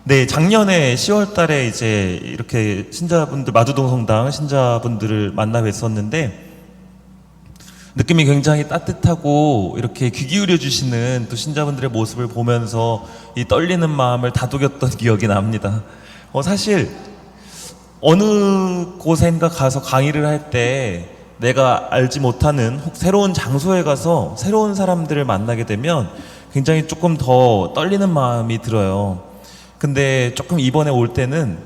네, 작년에 10월 달에 이제 이렇게 신자분들, 마주동성당 신자분들을 만나 뵀었는데, 느낌이 굉장히 따뜻하고, 이렇게 귀 기울여 주시는 또 신자분들의 모습을 보면서 이 떨리는 마음을 다독였던 기억이 납니다. 사실, 어느 곳엔가 가서 강의를 할 때, 내가 알지 못하는 혹 새로운 장소에 가서 새로운 사람들을 만나게 되면 굉장히 조금 더 떨리는 마음이 들어요. 근데 조금 이번에 올 때는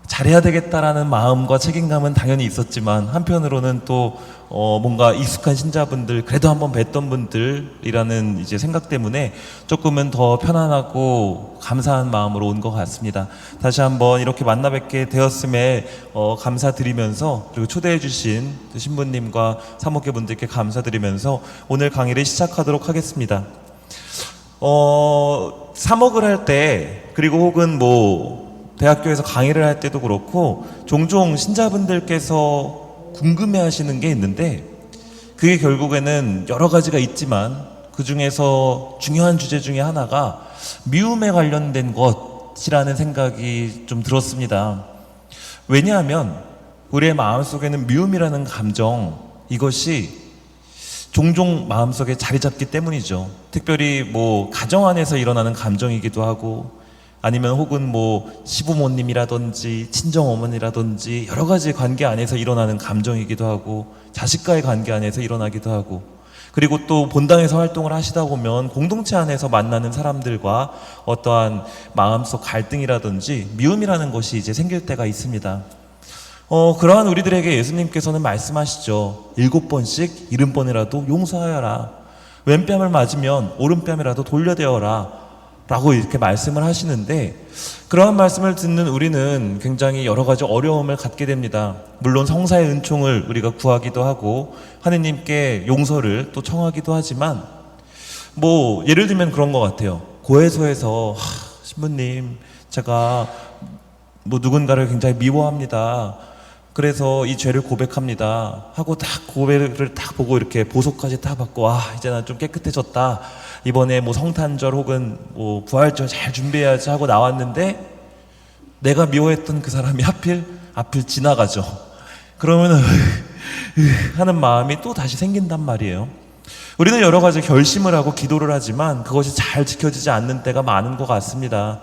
잘해야 되겠다라는 마음과 책임감은 당연히 있었지만, 한편으로는 또 뭔가 익숙한 신자분들, 그래도 한번 뵀던 분들이라는 이제 생각 때문에 조금은 더 편안하고 감사한 마음으로 온 것 같습니다. 다시 한번 이렇게 만나 뵙게 되었음에 감사드리면서, 그리고 초대해 주신 신부님과 사목회 분들께 감사드리면서 오늘 강의를 시작하도록 하겠습니다. 사목을 할 때, 그리고 혹은 대학교에서 강의를 할 때도 그렇고, 종종 신자분들께서 궁금해 하시는 게 있는데, 그게 결국에는 여러 가지가 있지만, 그 중에서 중요한 주제 중에 하나가 미움에 관련된 것이라는 생각이 좀 들었습니다. 왜냐하면, 우리의 마음속에는 미움이라는 감정, 이것이 종종 마음속에 자리 잡기 때문이죠. 특별히 가정 안에서 일어나는 감정이기도 하고, 아니면 혹은 시부모님이라든지 친정어머니라든지 여러 가지 관계 안에서 일어나는 감정이기도 하고, 자식과의 관계 안에서 일어나기도 하고, 그리고 또 본당에서 활동을 하시다 보면 공동체 안에서 만나는 사람들과 어떠한 마음속 갈등이라든지 미움이라는 것이 이제 생길 때가 있습니다. 그러한 우리들에게 예수님께서는 말씀하시죠. 7번씩 70번이라도 용서하여라. 왼뺨을 맞으면 오른뺨이라도 돌려대어라. 라고 이렇게 말씀을 하시는데, 그러한 말씀을 듣는 우리는 굉장히 여러 가지 어려움을 갖게 됩니다. 물론 성사의 은총을 우리가 구하기도 하고 하느님께 용서를 또 청하기도 하지만, 예를 들면 그런 것 같아요. 고해소에서 신부님, 제가 누군가를 굉장히 미워합니다. 그래서 이 죄를 고백합니다 하고 딱 고백을 딱 보고 이렇게 보석까지 딱 받고, 이제 난 좀 깨끗해졌다, 이번에 성탄절 혹은 부활절 잘 준비해야지 하고 나왔는데, 내가 미워했던 그 사람이 하필 앞을 지나가죠. 그러면 하는 마음이 또 다시 생긴단 말이에요. 우리는 여러 가지 결심을 하고 기도를 하지만 그것이 잘 지켜지지 않는 때가 많은 것 같습니다.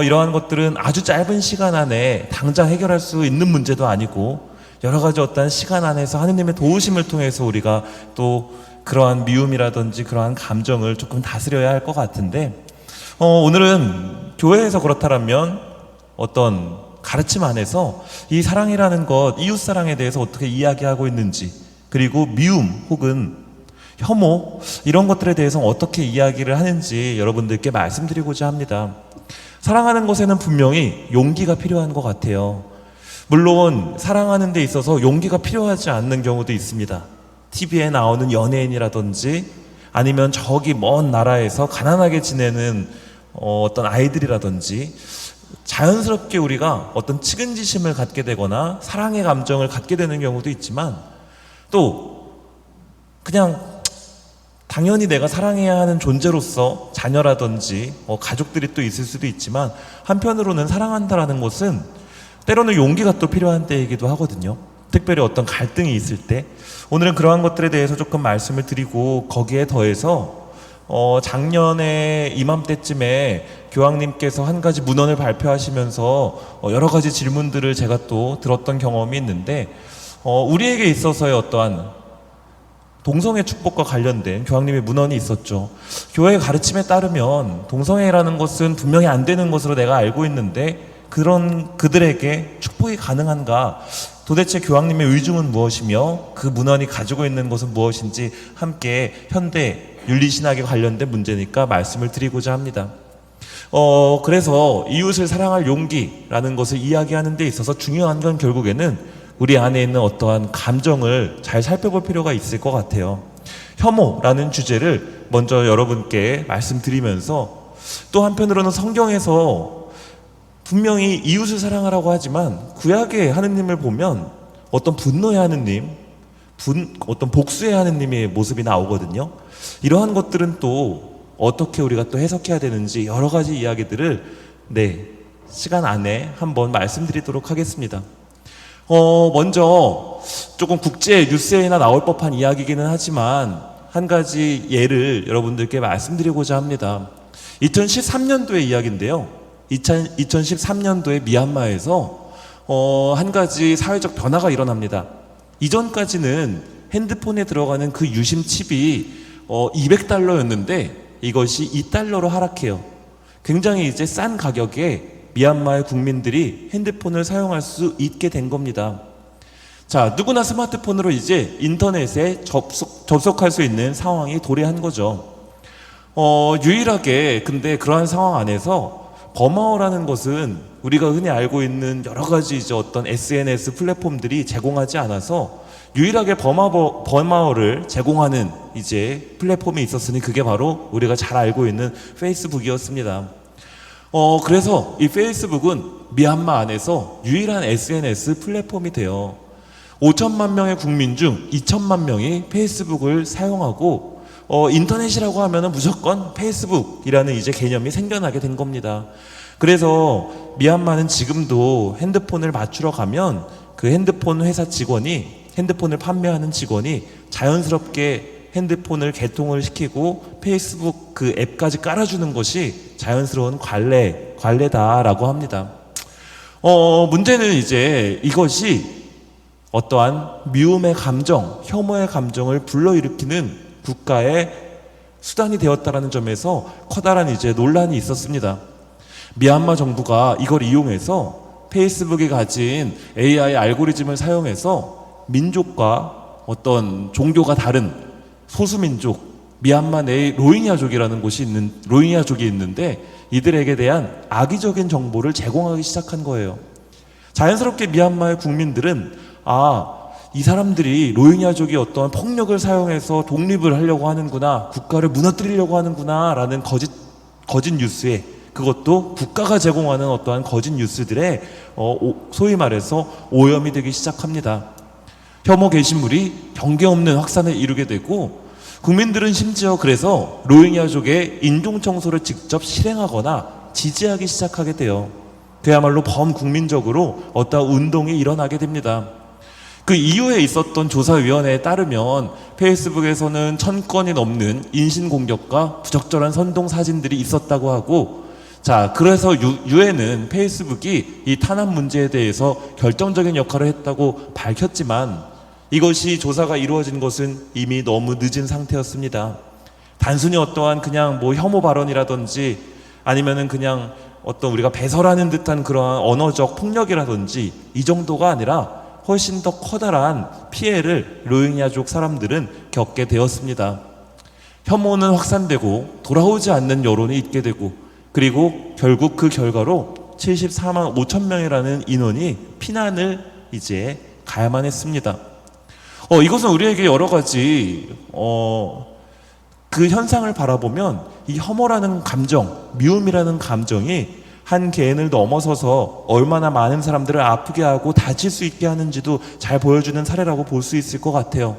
이러한 것들은 아주 짧은 시간 안에 당장 해결할 수 있는 문제도 아니고, 여러 가지 어떤 시간 안에서 하느님의 도우심을 통해서 우리가 또 그러한 미움이라든지 그러한 감정을 조금 다스려야 할 것 같은데, 오늘은 교회에서 그렇다면 어떤 가르침 안에서 이 사랑이라는 것, 이웃사랑에 대해서 어떻게 이야기하고 있는지, 그리고 미움 혹은 혐오, 이런 것들에 대해서 어떻게 이야기를 하는지 여러분들께 말씀드리고자 합니다. 사랑하는 것에는 분명히 용기가 필요한 것 같아요. 물론 사랑하는 데 있어서 용기가 필요하지 않는 경우도 있습니다. TV에 나오는 연예인이라든지, 아니면 저기 먼 나라에서 가난하게 지내는 어떤 아이들이라든지, 자연스럽게 우리가 어떤 측은지심을 갖게 되거나 사랑의 감정을 갖게 되는 경우도 있지만, 또 그냥 당연히 내가 사랑해야 하는 존재로서 자녀라든지 가족들이 또 있을 수도 있지만, 한편으로는 사랑한다라는 것은 때로는 용기가 또 필요한 때이기도 하거든요. 특별히 어떤 갈등이 있을 때. 오늘은 그러한 것들에 대해서 조금 말씀을 드리고, 거기에 더해서 작년에 이맘때쯤에 교황님께서 한 가지 문헌을 발표하시면서 여러 가지 질문들을 제가 또 들었던 경험이 있는데, 우리에게 있어서의 어떠한 동성애 축복과 관련된 교황님의 문헌이 있었죠. 교회의 가르침에 따르면 동성애라는 것은 분명히 안 되는 것으로 내가 알고 있는데, 그런 그들에게 축복이 가능한가? 도대체 교황님의 의중은 무엇이며 그 문헌이 가지고 있는 것은 무엇인지 함께 현대 윤리신학에 관련된 문제니까 말씀을 드리고자 합니다. 그래서 이웃을 사랑할 용기라는 것을 이야기하는 데 있어서 중요한 건 결국에는 우리 안에 있는 어떠한 감정을 잘 살펴볼 필요가 있을 것 같아요. 혐오라는 주제를 먼저 여러분께 말씀드리면서, 또 한편으로는 성경에서 분명히 이웃을 사랑하라고 하지만 구약의 하느님을 보면 어떤 분노의 하느님, 어떤 복수의 하느님의 모습이 나오거든요. 이러한 것들은 또 어떻게 우리가 또 해석해야 되는지 여러 가지 이야기들을 네, 시간 안에 한번 말씀드리도록 하겠습니다. 먼저 조금 국제 뉴스에나 나올 법한 이야기이기는 하지만 한 가지 예를 여러분들께 말씀드리고자 합니다. 2013년도의 이야기인데요. 2013년도에 미얀마에서 한 가지 사회적 변화가 일어납니다. 이전까지는 핸드폰에 들어가는 그 유심 칩이 $200였는데 이것이 $2로 하락해요. 굉장히 이제 싼 가격에 미얀마의 국민들이 핸드폰을 사용할 수 있게 된 겁니다. 자, 누구나 스마트폰으로 이제 인터넷에 접속할 수 있는 상황이 도래한 거죠. 유일하게 근데 그러한 상황 안에서 버마오라는 것은 우리가 흔히 알고 있는 여러 가지 이제 어떤 SNS 플랫폼들이 제공하지 않아서 유일하게 버마오를 제공하는 이제 플랫폼이 있었으니 그게 바로 우리가 잘 알고 있는 페이스북이었습니다. 그래서 이 페이스북은 미얀마 안에서 유일한 SNS 플랫폼이 돼요. 5천만 명의 국민 중 2천만 명이 페이스북을 사용하고 인터넷이라고 하면은 무조건 페이스북이라는 이제 개념이 생겨나게 된 겁니다. 그래서 미얀마는 지금도 핸드폰을 맞추러 가면 그 핸드폰 회사 직원이 핸드폰을 판매하는 직원이 자연스럽게 핸드폰을 개통을 시키고 페이스북 그 앱까지 깔아주는 것이 자연스러운 관례다라고 합니다. 문제는 이제 이것이 어떠한 미움의 감정, 혐오의 감정을 불러일으키는 국가의 수단이 되었다라는 점에서 커다란 이제 논란이 있었습니다. 미얀마 정부가 이걸 이용해서 페이스북이 가진 AI 알고리즘을 사용해서 민족과 어떤 종교가 다른 소수민족, 미얀마 내에 로힝야족이 있는데 이들에게 대한 악의적인 정보를 제공하기 시작한 거예요. 자연스럽게 미얀마의 국민들은 이 사람들이 로힝야족이 어떤 폭력을 사용해서 독립을 하려고 하는구나, 국가를 무너뜨리려고 하는구나 라는 거짓 뉴스에, 그것도 국가가 제공하는 어떠한 거짓 뉴스들에 소위 말해서 오염이 되기 시작합니다. 혐오 게시물이 경계 없는 확산을 이루게 되고 국민들은 심지어 그래서 로힝야족의 인종청소를 직접 실행하거나 지지하기 시작하게 돼요. 그야말로 범국민적으로 어떠한 운동이 일어나게 됩니다. 그 이후에 있었던 조사위원회에 따르면 페이스북에서는 1000건이 넘는 인신공격과 부적절한 선동 사진들이 있었다고 하고, 자, 그래서 유엔은 페이스북이 이 탄압 문제에 대해서 결정적인 역할을 했다고 밝혔지만 이것이 조사가 이루어진 것은 이미 너무 늦은 상태였습니다. 단순히 어떠한 그냥 혐오 발언이라든지 아니면은 그냥 어떤 우리가 배설하는 듯한 그러한 언어적 폭력이라든지 이 정도가 아니라 훨씬 더 커다란 피해를 로힝야족 사람들은 겪게 되었습니다. 혐오는 확산되고 돌아오지 않는 여론이 있게 되고, 그리고 결국 그 결과로 74만 5천 명이라는 인원이 피난을 이제 가야만 했습니다. 이것은 우리에게 여러 가지 그 현상을 바라보면 이 혐오라는 감정, 미움이라는 감정이 한 개인을 넘어서서 얼마나 많은 사람들을 아프게 하고 다칠 수 있게 하는지도 잘 보여주는 사례라고 볼 수 있을 것 같아요.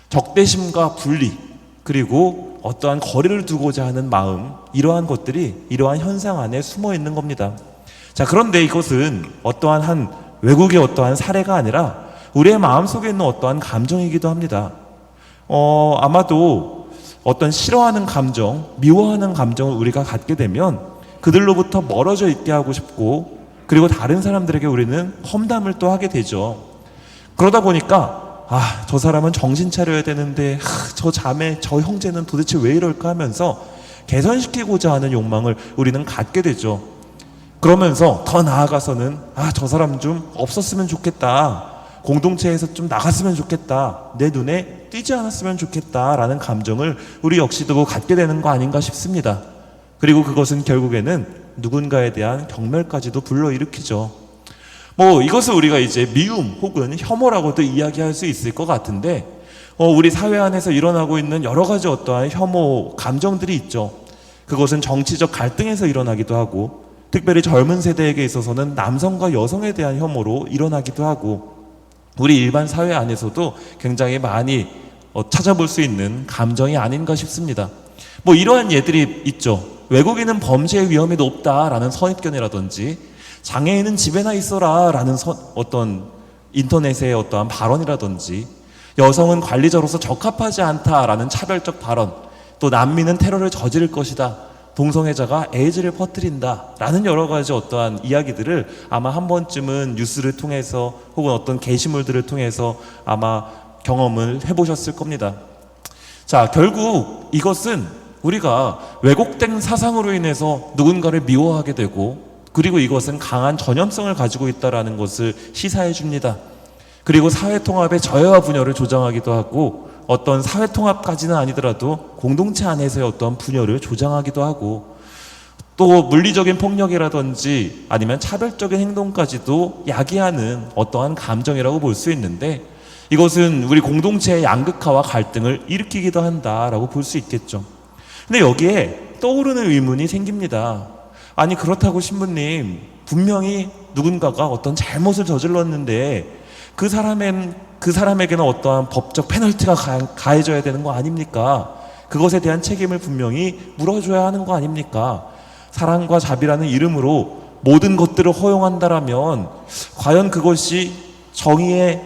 적대심과 분리, 그리고 어떠한 거리를 두고자 하는 마음, 이러한 것들이 이러한 현상 안에 숨어 있는 겁니다. 자, 그런데 이것은 어떠한 한 외국의 어떠한 사례가 아니라 우리의 마음속에 있는 어떠한 감정이기도 합니다. 아마도 어떤 싫어하는 감정, 미워하는 감정을 우리가 갖게 되면 그들로부터 멀어져 있게 하고 싶고, 그리고 다른 사람들에게 우리는 험담을 또 하게 되죠. 그러다 보니까 저 사람은 정신 차려야 되는데 저 자매, 저 형제는 도대체 왜 이럴까 하면서 개선시키고자 하는 욕망을 우리는 갖게 되죠. 그러면서 더 나아가서는 저 사람 좀 없었으면 좋겠다, 공동체에서 좀 나갔으면 좋겠다, 내 눈에 띄지 않았으면 좋겠다 라는 감정을 우리 역시도 갖게 되는 거 아닌가 싶습니다. 그리고 그것은 결국에는 누군가에 대한 경멸까지도 불러일으키죠. 이것을 우리가 이제 미움 혹은 혐오라고도 이야기할 수 있을 것 같은데, 우리 사회 안에서 일어나고 있는 여러 가지 어떠한 혐오 감정들이 있죠. 그것은 정치적 갈등에서 일어나기도 하고, 특별히 젊은 세대에게 있어서는 남성과 여성에 대한 혐오로 일어나기도 하고, 우리 일반 사회 안에서도 굉장히 많이 찾아볼 수 있는 감정이 아닌가 싶습니다. 이러한 예들이 있죠. 외국인은 범죄의 위험이 높다라는 선입견이라든지 장애인은 집에나 있어라라는 어떤 인터넷의 어떠한 발언이라든지 여성은 관리자로서 적합하지 않다라는 차별적 발언, 또 난민은 테러를 저지를 것이다, 동성애자가 에이즈를 퍼뜨린다라는 여러 가지 어떠한 이야기들을 아마 한 번쯤은 뉴스를 통해서 혹은 어떤 게시물들을 통해서 아마 경험을 해보셨을 겁니다. 자, 결국 이것은 우리가 왜곡된 사상으로 인해서 누군가를 미워하게 되고, 그리고 이것은 강한 전염성을 가지고 있다는 것을 시사해 줍니다. 그리고 사회통합의 저해와 분열을 조장하기도 하고, 어떤 사회통합까지는 아니더라도 공동체 안에서의 어떤 분열을 조장하기도 하고, 또 물리적인 폭력이라든지 아니면 차별적인 행동까지도 야기하는 어떠한 감정이라고 볼 수 있는데, 이것은 우리 공동체의 양극화와 갈등을 일으키기도 한다라고 볼 수 있겠죠. 근데 여기에 떠오르는 의문이 생깁니다. 아니, 그렇다고 신부님, 분명히 누군가가 어떤 잘못을 저질렀는데 그 사람에게는 어떠한 법적 페널티가 가해져야 되는 거 아닙니까? 그것에 대한 책임을 분명히 물어줘야 하는 거 아닙니까? 사랑과 자비라는 이름으로 모든 것들을 허용한다라면 과연 그것이 정의에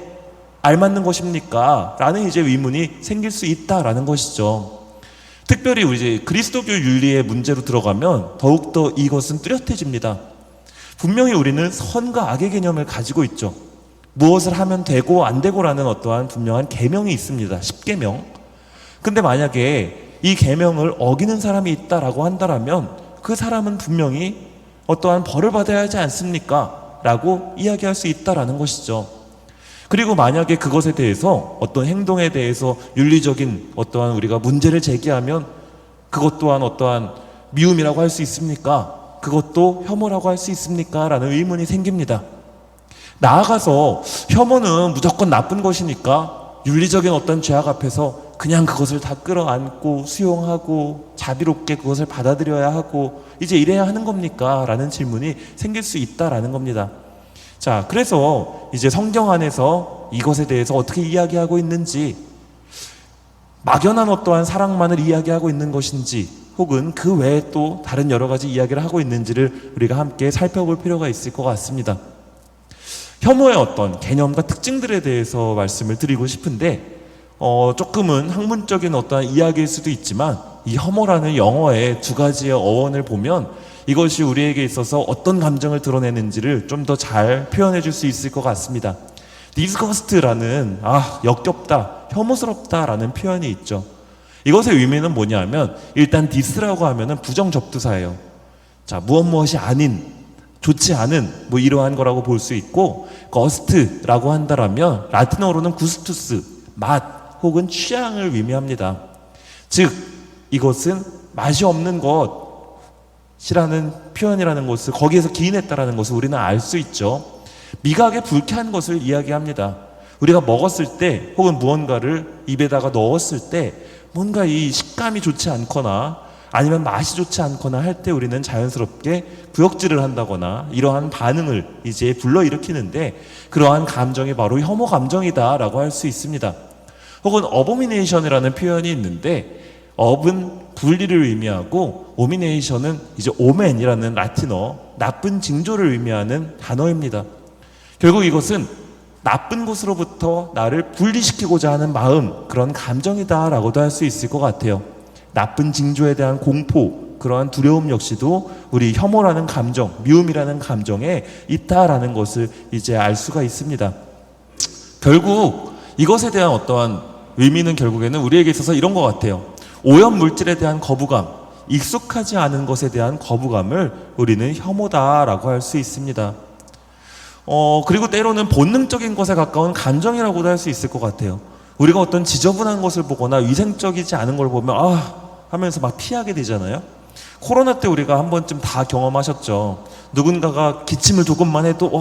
알맞는 것입니까? 라는 이제 의문이 생길 수 있다라는 것이죠. 특별히 이제 그리스도교 윤리의 문제로 들어가면 더욱더 이것은 뚜렷해집니다. 분명히 우리는 선과 악의 개념을 가지고 있죠. 무엇을 하면 되고 안 되고라는 어떠한 분명한 계명이 있습니다. 10계명. 근데 만약에 이 계명을 어기는 사람이 있다라고 한다면 그 사람은 분명히 어떠한 벌을 받아야 하지 않습니까? 라고 이야기할 수 있다라는 것이죠. 그리고 만약에 그것에 대해서 어떤 행동에 대해서 윤리적인 어떠한 우리가 문제를 제기하면 그것 또한 어떠한 미움이라고 할 수 있습니까? 그것도 혐오라고 할 수 있습니까? 라는 의문이 생깁니다. 나아가서 혐오는 무조건 나쁜 것이니까 윤리적인 어떤 죄악 앞에서 그냥 그것을 다 끌어안고 수용하고 자비롭게 그것을 받아들여야 하고 이제 이래야 하는 겁니까? 라는 질문이 생길 수 있다라는 겁니다. 자, 그래서 이제 성경 안에서 이것에 대해서 어떻게 이야기하고 있는지, 막연한 어떠한 사랑만을 이야기하고 있는 것인지 혹은 그 외에 또 다른 여러 가지 이야기를 하고 있는지를 우리가 함께 살펴볼 필요가 있을 것 같습니다. 혐오의 어떤 개념과 특징들에 대해서 말씀을 드리고 싶은데 조금은 학문적인 어떠한 이야기일 수도 있지만 이 혐오라는 영어의 두 가지의 어원을 보면 이것이 우리에게 있어서 어떤 감정을 드러내는지를 좀 더 잘 표현해 줄 수 있을 것 같습니다. disgust라는 역겹다, 혐오스럽다라는 표현이 있죠. 이것의 의미는 뭐냐면 일단 dis라고 하면은 부정접두사예요. 자, 무엇이 아닌, 좋지 않은 뭐 이러한 거라고 볼 수 있고, gust라고 한다라면 라틴어로는 gu스투스, 맛 혹은 취향을 의미합니다. 즉 이것은 맛이 없는 것이라는 표현이라는 것을, 거기에서 기인했다라는 것을 우리는 알 수 있죠. 미각에 불쾌한 것을 이야기합니다. 우리가 먹었을 때 혹은 무언가를 입에다가 넣었을 때 뭔가 이 식감이 좋지 않거나 아니면 맛이 좋지 않거나 할 때 우리는 자연스럽게 구역질을 한다거나 이러한 반응을 이제 불러일으키는데, 그러한 감정이 바로 혐오 감정이다라고 할 수 있습니다. 혹은 abomination이라는 표현이 있는데, 업은 분리를 의미하고 오미네이션은 이제 오멘이라는 라틴어 나쁜 징조를 의미하는 단어입니다. 결국 이것은 나쁜 것으로부터 나를 분리시키고자 하는 마음, 그런 감정이다라고도 할 수 있을 것 같아요. 나쁜 징조에 대한 공포, 그러한 두려움 역시도 우리 혐오라는 감정, 미움이라는 감정에 있다라는 것을 이제 알 수가 있습니다. 결국 이것에 대한 어떠한 의미는 결국에는 우리에게 있어서 이런 것 같아요. 오염 물질에 대한 거부감, 익숙하지 않은 것에 대한 거부감을 우리는 혐오다라고 할 수 있습니다. 그리고 때로는 본능적인 것에 가까운 감정이라고도 할 수 있을 것 같아요. 우리가 어떤 지저분한 것을 보거나 위생적이지 않은 걸 보면 하면서 막 피하게 되잖아요. 코로나 때 우리가 한 번쯤 다 경험하셨죠. 누군가가 기침을 조금만 해도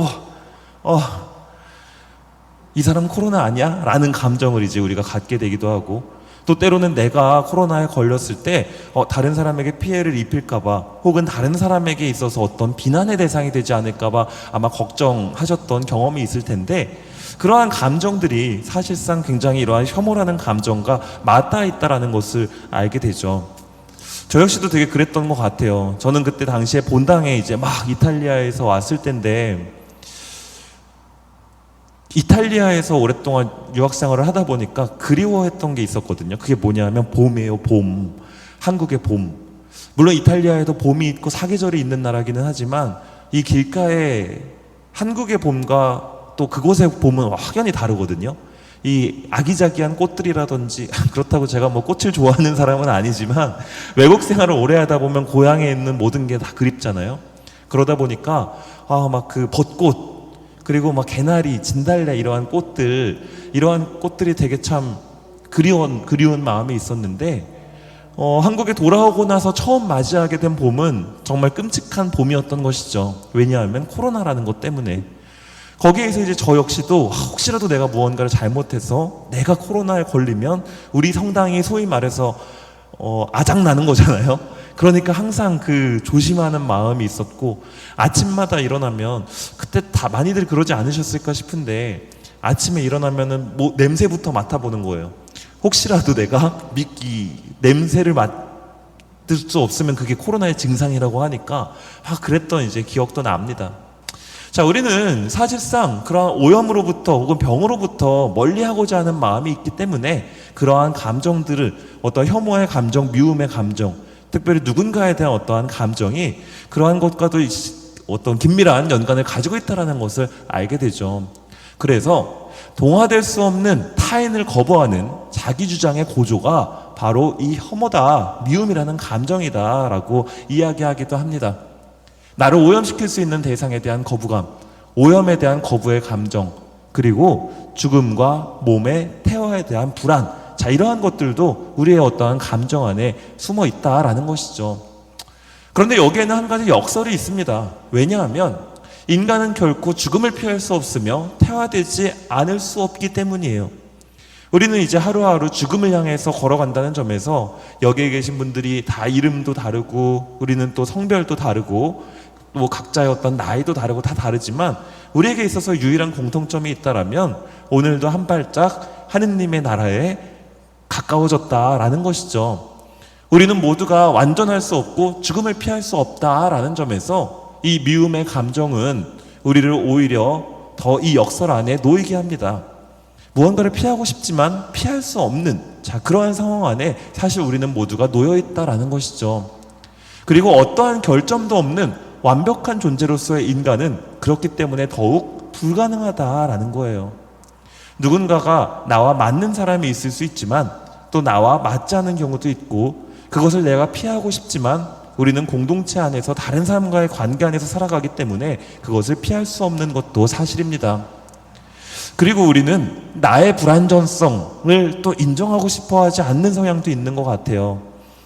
이 사람 코로나 아니야? 라는 감정을 이제 우리가 갖게 되기도 하고, 또 때로는 내가 코로나에 걸렸을 때 다른 사람에게 피해를 입힐까봐 혹은 다른 사람에게 있어서 어떤 비난의 대상이 되지 않을까봐 아마 걱정하셨던 경험이 있을 텐데, 그러한 감정들이 사실상 굉장히 이러한 혐오라는 감정과 맞닿아 있다는 것을 알게 되죠. 저 역시도 되게 그랬던 것 같아요. 저는 그때 당시에 본당에 이제 막 이탈리아에서 왔을 때인데, 이탈리아에서 오랫동안 유학 생활을 하다 보니까 그리워했던 게 있었거든요. 그게 뭐냐면 봄이에요, 봄. 한국의 봄. 물론 이탈리아에도 봄이 있고 사계절이 있는 나라기는 하지만 이 길가에 한국의 봄과 또 그곳의 봄은 확연히 다르거든요. 이 아기자기한 꽃들이라든지, 그렇다고 제가 뭐 꽃을 좋아하는 사람은 아니지만 외국 생활을 오래 하다 보면 고향에 있는 모든 게 다 그립잖아요. 그러다 보니까 막 그 벚꽃, 그리고 막 개나리, 진달래, 이러한 꽃들이 되게 참 그리운 마음이 있었는데, 한국에 돌아오고 나서 처음 맞이하게 된 봄은 정말 끔찍한 봄이었던 것이죠. 왜냐하면 코로나라는 것 때문에. 거기에서 이제 저 역시도 혹시라도 내가 무언가를 잘못해서 내가 코로나에 걸리면 우리 성당이 소위 말해서 아작나는 거잖아요. 그러니까 항상 그 조심하는 마음이 있었고, 아침마다 일어나면, 그때 다 많이들 그러지 않으셨을까 싶은데 아침에 일어나면은 뭐 냄새부터 맡아보는 거예요. 혹시라도 내가 이 냄새를 맡을 수 없으면 그게 코로나의 증상이라고 하니까 그랬던 이제 기억도 납니다. 자, 우리는 사실상 그러한 오염으로부터 혹은 병으로부터 멀리하고자 하는 마음이 있기 때문에 그러한 감정들을, 어떤 혐오의 감정, 미움의 감정, 특별히 누군가에 대한 어떠한 감정이 그러한 것과도 어떤 긴밀한 연관을 가지고 있다는 것을 알게 되죠. 그래서 동화될 수 없는 타인을 거부하는 자기 주장의 고조가 바로 이 혐오다, 미움이라는 감정이다 라고 이야기하기도 합니다. 나를 오염시킬 수 있는 대상에 대한 거부감, 오염에 대한 거부의 감정, 그리고 죽음과 몸의 태화에 대한 불안, 자, 이러한 것들도 우리의 어떠한 감정 안에 숨어 있다라는 것이죠. 그런데 여기에는 한 가지 역설이 있습니다. 왜냐하면 인간은 결코 죽음을 피할 수 없으며 태화되지 않을 수 없기 때문이에요. 우리는 이제 하루하루 죽음을 향해서 걸어간다는 점에서 여기에 계신 분들이 다 이름도 다르고, 우리는 또 성별도 다르고, 또 각자의 어떤 나이도 다르고 다 다르지만 우리에게 있어서 유일한 공통점이 있다라면 오늘도 한 발짝 하느님의 나라에 가까워졌다라는 것이죠. 우리는 모두가 완전할 수 없고 죽음을 피할 수 없다라는 점에서 이 미움의 감정은 우리를 오히려 더 이 역설 안에 놓이게 합니다. 무언가를 피하고 싶지만 피할 수 없는, 자, 그러한 상황 안에 사실 우리는 모두가 놓여 있다라는 것이죠. 그리고 어떠한 결점도 없는 완벽한 존재로서의 인간은 그렇기 때문에 더욱 불가능하다라는 거예요. 누군가가 나와 맞는 사람이 있을 수 있지만 또 나와 맞지 않은 경우도 있고, 그것을 내가 피하고 싶지만 우리는 공동체 안에서 다른 사람과의 관계 안에서 살아가기 때문에 그것을 피할 수 없는 것도 사실입니다. 그리고 우리는 나의 불완전성을 또 인정하고 싶어 하지 않는 성향도 있는 것 같아요.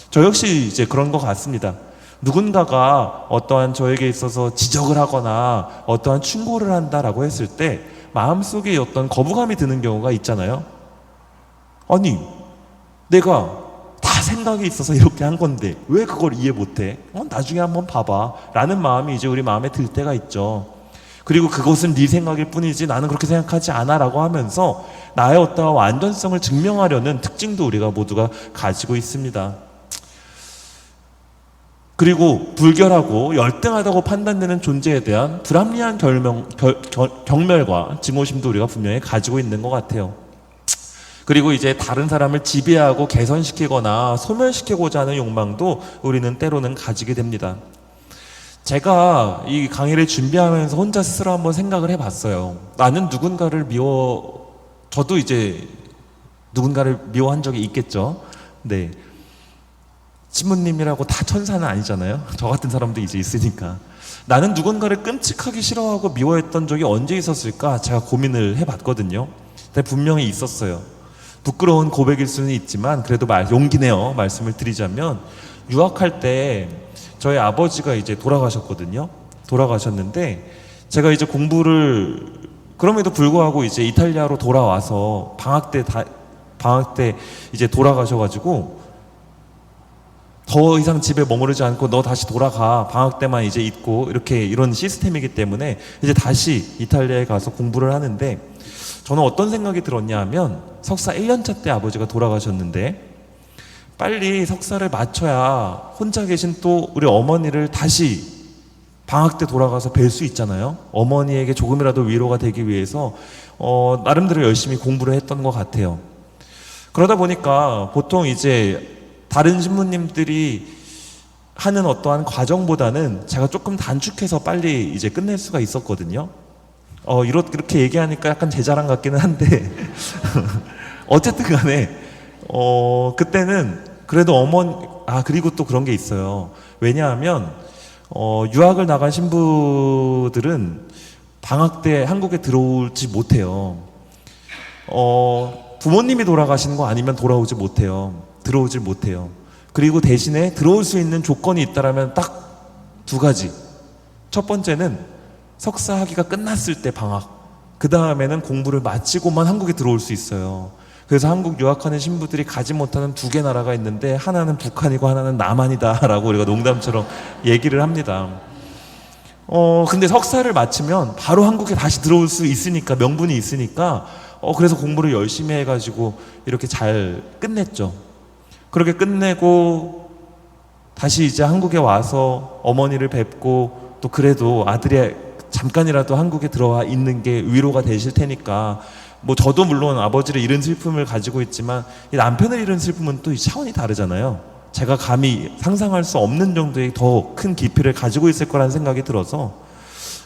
저 역시 이제 그런 것 같습니다. 누군가가 어떠한 저에게 있어서 지적을 하거나 어떠한 충고를 한다라고 했을 때 마음속에 어떤 거부감이 드는 경우가 있잖아요. 아니, 내가 다 생각이 있어서 이렇게 한 건데 왜 그걸 이해 못해? 나중에 한번 봐봐 라는 마음이 이제 우리 마음에 들 때가 있죠. 그리고 그것은 네 생각일 뿐이지 나는 그렇게 생각하지 않아 라고 하면서 나의 어떠한 완전성을 증명하려는 특징도 우리가 모두가 가지고 있습니다. 그리고 불결하고 열등하다고 판단되는 존재에 대한 불합리한 경멸과 증오심도 우리가 분명히 가지고 있는 것 같아요. 그리고 이제 다른 사람을 지배하고 개선시키거나 소멸시키고자 하는 욕망도 우리는 때로는 가지게 됩니다. 제가 이 강의를 준비하면서 혼자 스스로 한번 생각을 해봤어요. 나는 저도 이제 누군가를 미워한 적이 있겠죠. 네. 신부님이라고 다 천사는 아니잖아요. 저 같은 사람도 이제 있으니까. 나는 누군가를 끔찍하게 싫어하고 미워했던 적이 언제 있었을까? 제가 고민을 해봤거든요. 근데 분명히 있었어요. 부끄러운 고백일 수는 있지만 그래도 용기 내어 말씀을 드리자면, 유학할 때 저희 아버지가 이제 돌아가셨거든요. 돌아가셨는데 제가 이제 공부를 그럼에도 불구하고 이제 이탈리아로 돌아와서 방학 때 이제 돌아가셔가지고 더 이상 집에 머무르지 않고 너 다시 돌아가, 방학 때만 이제 있고, 이런 시스템이기 때문에 이제 다시 이탈리아에 가서 공부를 하는데, 저는 어떤 생각이 들었냐 하면 석사 1년차 때 아버지가 돌아가셨는데 빨리 석사를 마쳐야 혼자 계신 또 우리 어머니를 다시 방학 때 돌아가서 뵐 수 있잖아요. 어머니에게 조금이라도 위로가 되기 위해서 나름대로 열심히 공부를 했던 것 같아요. 그러다 보니까 보통 이제 다른 신부님들이 하는 어떠한 과정보다는 제가 조금 단축해서 빨리 이제 끝낼 수가 있었거든요. 이렇게 얘기하니까 약간 제 자랑 같기는 한데 어쨌든 간에 그때는 그래도 그리고 또 그런 게 있어요. 왜냐하면 유학을 나간 신부들은 방학 때 한국에 들어오지 못해요. 부모님이 돌아가시는 거 아니면 들어오질 못해요. 그리고 대신에 들어올 수 있는 조건이 있다라면 딱 두 가지. 첫 번째는 석사 학위가 끝났을 때 방학. 그 다음에는 공부를 마치고만 한국에 들어올 수 있어요. 그래서 한국 유학하는 신부들이 가지 못하는 두 개 나라가 있는데 하나는 북한이고 하나는 남한이다라고 우리가 농담처럼 얘기를 합니다. 근데 석사를 마치면 바로 한국에 다시 들어올 수 있으니까, 명분이 있으니까 그래서 공부를 열심히 해가지고 이렇게 잘 끝냈죠. 그렇게 끝내고 다시 이제 한국에 와서 어머니를 뵙고 또 그래도 아들이 잠깐이라도 한국에 들어와 있는 게 위로가 되실 테니까 뭐 저도 물론 아버지를 잃은 슬픔을 가지고 있지만 이 남편을 잃은 슬픔은 또 이 차원이 다르잖아요. 제가 감히 상상할 수 없는 정도의 더 큰 깊이를 가지고 있을 거라는 생각이 들어서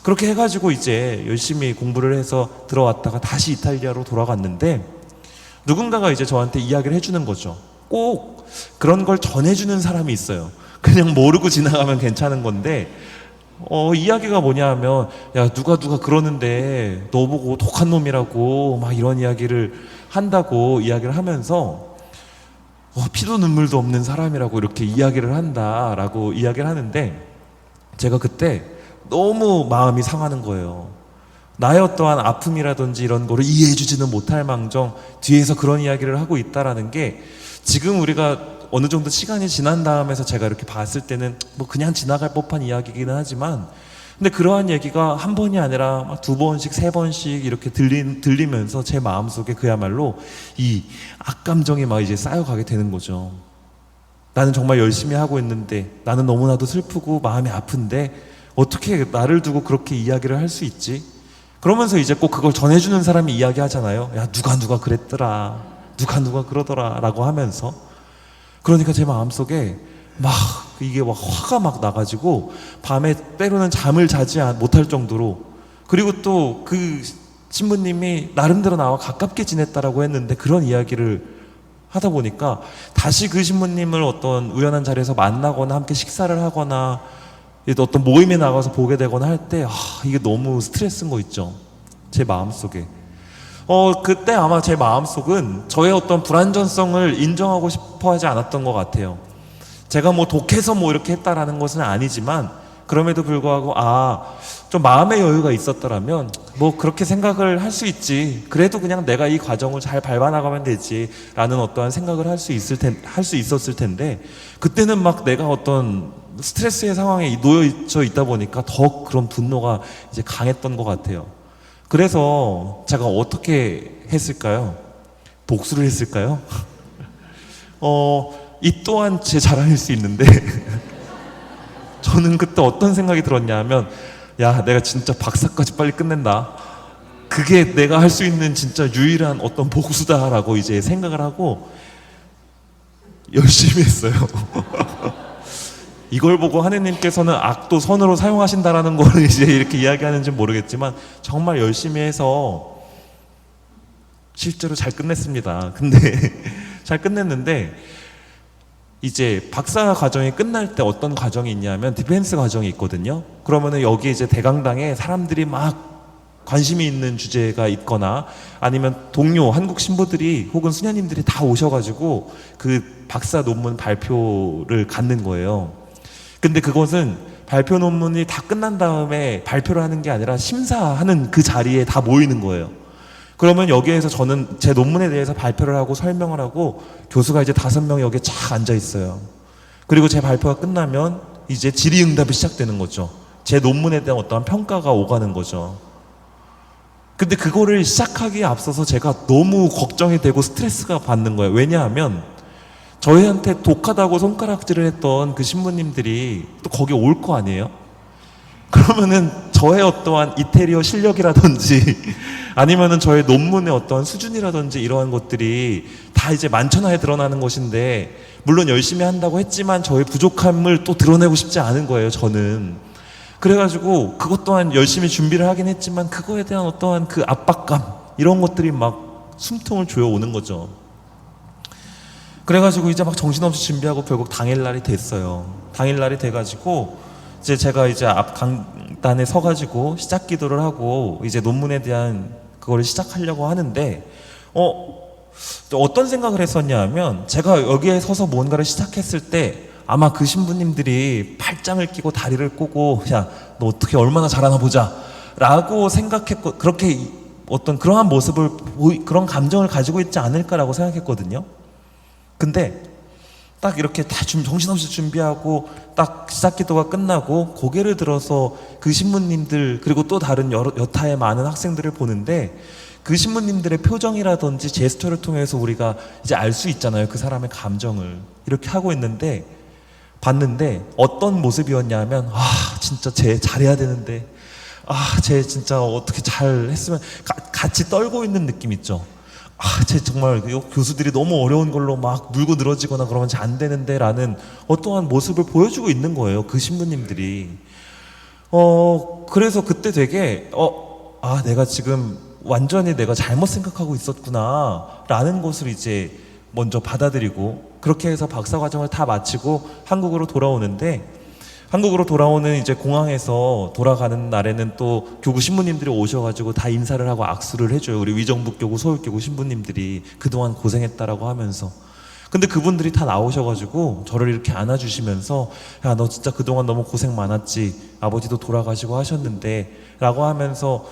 그렇게 해가지고 이제 열심히 공부를 해서 들어왔다가 다시 이탈리아로 돌아갔는데 누군가가 이제 저한테 이야기를 해주는 거죠. 꼭 그런 걸 전해주는 사람이 있어요. 그냥 모르고 지나가면 괜찮은 건데 이야기가 뭐냐 하면 야 누가 그러는데 너 보고 독한 놈이라고 막 이런 이야기를 한다고 이야기를 하면서 피도 눈물도 없는 사람이라고 이렇게 이야기를 한다라고 이야기를 하는데 제가 그때 너무 마음이 상하는 거예요. 나의 어떠한 아픔이라든지 이런 거를 이해해주지는 못할 망정 뒤에서 그런 이야기를 하고 있다라는 게 지금 우리가 어느 정도 시간이 지난 다음에서 제가 이렇게 봤을 때는 뭐 그냥 지나갈 법한 이야기이기는 하지만 근데 그러한 얘기가 한 번이 아니라 막 두 번씩 세 번씩 이렇게 들리면서 제 마음속에 그야말로 이 악감정이 막 이제 쌓여가게 되는 거죠. 나는 정말 열심히 하고 있는데 나는 너무나도 슬프고 마음이 아픈데 어떻게 나를 두고 그렇게 이야기를 할 수 있지? 그러면서 이제 꼭 그걸 전해주는 사람이 이야기하잖아요. 야 누가 그랬더라, 누가 그러더라 라고 하면서 그러니까 제 마음속에 막 이게 막 화가 막 나가지고 밤에 때로는 잠을 자지 못할 정도로 그리고 또 그 신부님이 나름대로 나와 가깝게 지냈다라고 했는데 그런 이야기를 하다 보니까 다시 그 신부님을 어떤 우연한 자리에서 만나거나 함께 식사를 하거나 어떤 모임에 나가서 보게 되거나 할 때 이게 너무 스트레스인 거 있죠. 제 마음속에. 그때 아마 제 마음속은 저의 어떤 불완전성을 인정하고 싶어 하지 않았던 것 같아요. 제가 뭐 독해서 뭐 이렇게 했다라는 것은 아니지만 그럼에도 불구하고 좀 마음의 여유가 있었더라면 뭐 그렇게 생각을 할 수 있지. 그래도 그냥 내가 이 과정을 잘 밟아나가면 되지 라는 어떠한 생각을 할 수 있었을 텐데 그때는 막 내가 어떤 스트레스의 상황에 놓여 있다 보니까 더 그런 분노가 이제 강했던 것 같아요. 그래서 제가 어떻게 했을까요? 복수를 했을까요? 이 또한 제 자랑일 수 있는데 저는 그때 어떤 생각이 들었냐 하면 야 내가 진짜 박사까지 빨리 끝낸다. 그게 내가 할 수 있는 진짜 유일한 어떤 복수다라고 이제 생각을 하고 열심히 했어요. 이걸 보고 하느님께서는 악도 선으로 사용하신다라는 걸 이제 이렇게 이야기하는지 모르겠지만 정말 열심히 해서 실제로 잘 끝냈습니다. 근데 잘 끝냈는데 이제 박사 과정이 끝날 때 어떤 과정이 있냐면 디펜스 과정이 있거든요. 그러면은 여기 이제 대강당에 사람들이 막 관심이 있는 주제가 있거나 아니면 동료 한국 신부들이 혹은 수녀님들이 다 오셔가지고 그 박사 논문 발표를 갖는 거예요. 근데 그것은 발표 논문이 다 끝난 다음에 발표를 하는 게 아니라 심사하는 그 자리에 다 모이는 거예요. 그러면 여기에서 저는 제 논문에 대해서 발표를 하고 설명을 하고 교수가 이제 5명이 여기에 쫙 앉아 있어요. 그리고 제 발표가 끝나면 이제 질의응답이 시작되는 거죠. 제 논문에 대한 어떠한 평가가 오가는 거죠. 근데 그거를 시작하기에 앞서서 제가 너무 걱정이 되고 스트레스가 받는 거예요. 왜냐하면 저희한테 독하다고 손가락질을 했던 그 신부님들이 또 거기 올 거 아니에요? 그러면은 저의 어떠한 이태리어 실력이라든지 아니면은 저의 논문의 어떠한 수준이라든지 이러한 것들이 다 이제 만천하에 드러나는 것인데, 물론 열심히 한다고 했지만 저의 부족함을 또 드러내고 싶지 않은 거예요, 저는. 그래가지고 그것 또한 열심히 준비를 하긴 했지만 그거에 대한 어떠한 그 압박감, 이런 것들이 막 숨통을 조여오는 거죠. 그래가지고 이제 막 정신없이 준비하고 결국 당일날이 됐어요. 당일날이 돼가지고 이제 제가 이제 앞 강단에 서가지고 시작 기도를 하고 이제 논문에 대한 그거를 시작하려고 하는데, 어떤 생각을 했었냐 하면, 제가 여기에 서서 뭔가를 시작했을 때 아마 그 신부님들이 팔짱을 끼고 다리를 꼬고 야, 너 어떻게 얼마나 잘하나 보자 라고 생각했고, 그렇게 어떤 그러한 모습을 그런 감정을 가지고 있지 않을까라고 생각했거든요. 근데 딱 이렇게 다 정신없이 준비하고 딱 시작 기도가 끝나고 고개를 들어서 그 신부님들, 그리고 또 다른 여타의 많은 학생들을 보는데, 그 신부님들의 표정이라든지 제스처를 통해서 우리가 이제 알 수 있잖아요, 그 사람의 감정을. 이렇게 하고 있는데 봤는데 어떤 모습이었냐면, 진짜 쟤 잘해야 되는데, 쟤 진짜 어떻게 잘 했으면, 같이 떨고 있는 느낌 있죠. 쟤 정말 교수들이 너무 어려운 걸로 막 물고 늘어지거나 그러면 잘 안 되는데 라는 어떠한 모습을 보여주고 있는 거예요, 그 신부님들이. 그래서 그때 되게 내가 지금 완전히 내가 잘못 생각하고 있었구나 라는 것을 이제 먼저 받아들이고, 그렇게 해서 박사과정을 다 마치고 한국으로 돌아오는데, 한국으로 돌아오는 이제 공항에서 돌아가는 날에는 또 교구 신부님들이 오셔가지고 다 인사를 하고 악수를 해줘요. 우리 위정북교구 서울교구 신부님들이 그동안 고생했다라고 하면서. 근데 그분들이 다 나오셔가지고 저를 이렇게 안아주시면서, 야, 너 진짜 그동안 너무 고생 많았지, 아버지도 돌아가시고 하셨는데 라고 하면서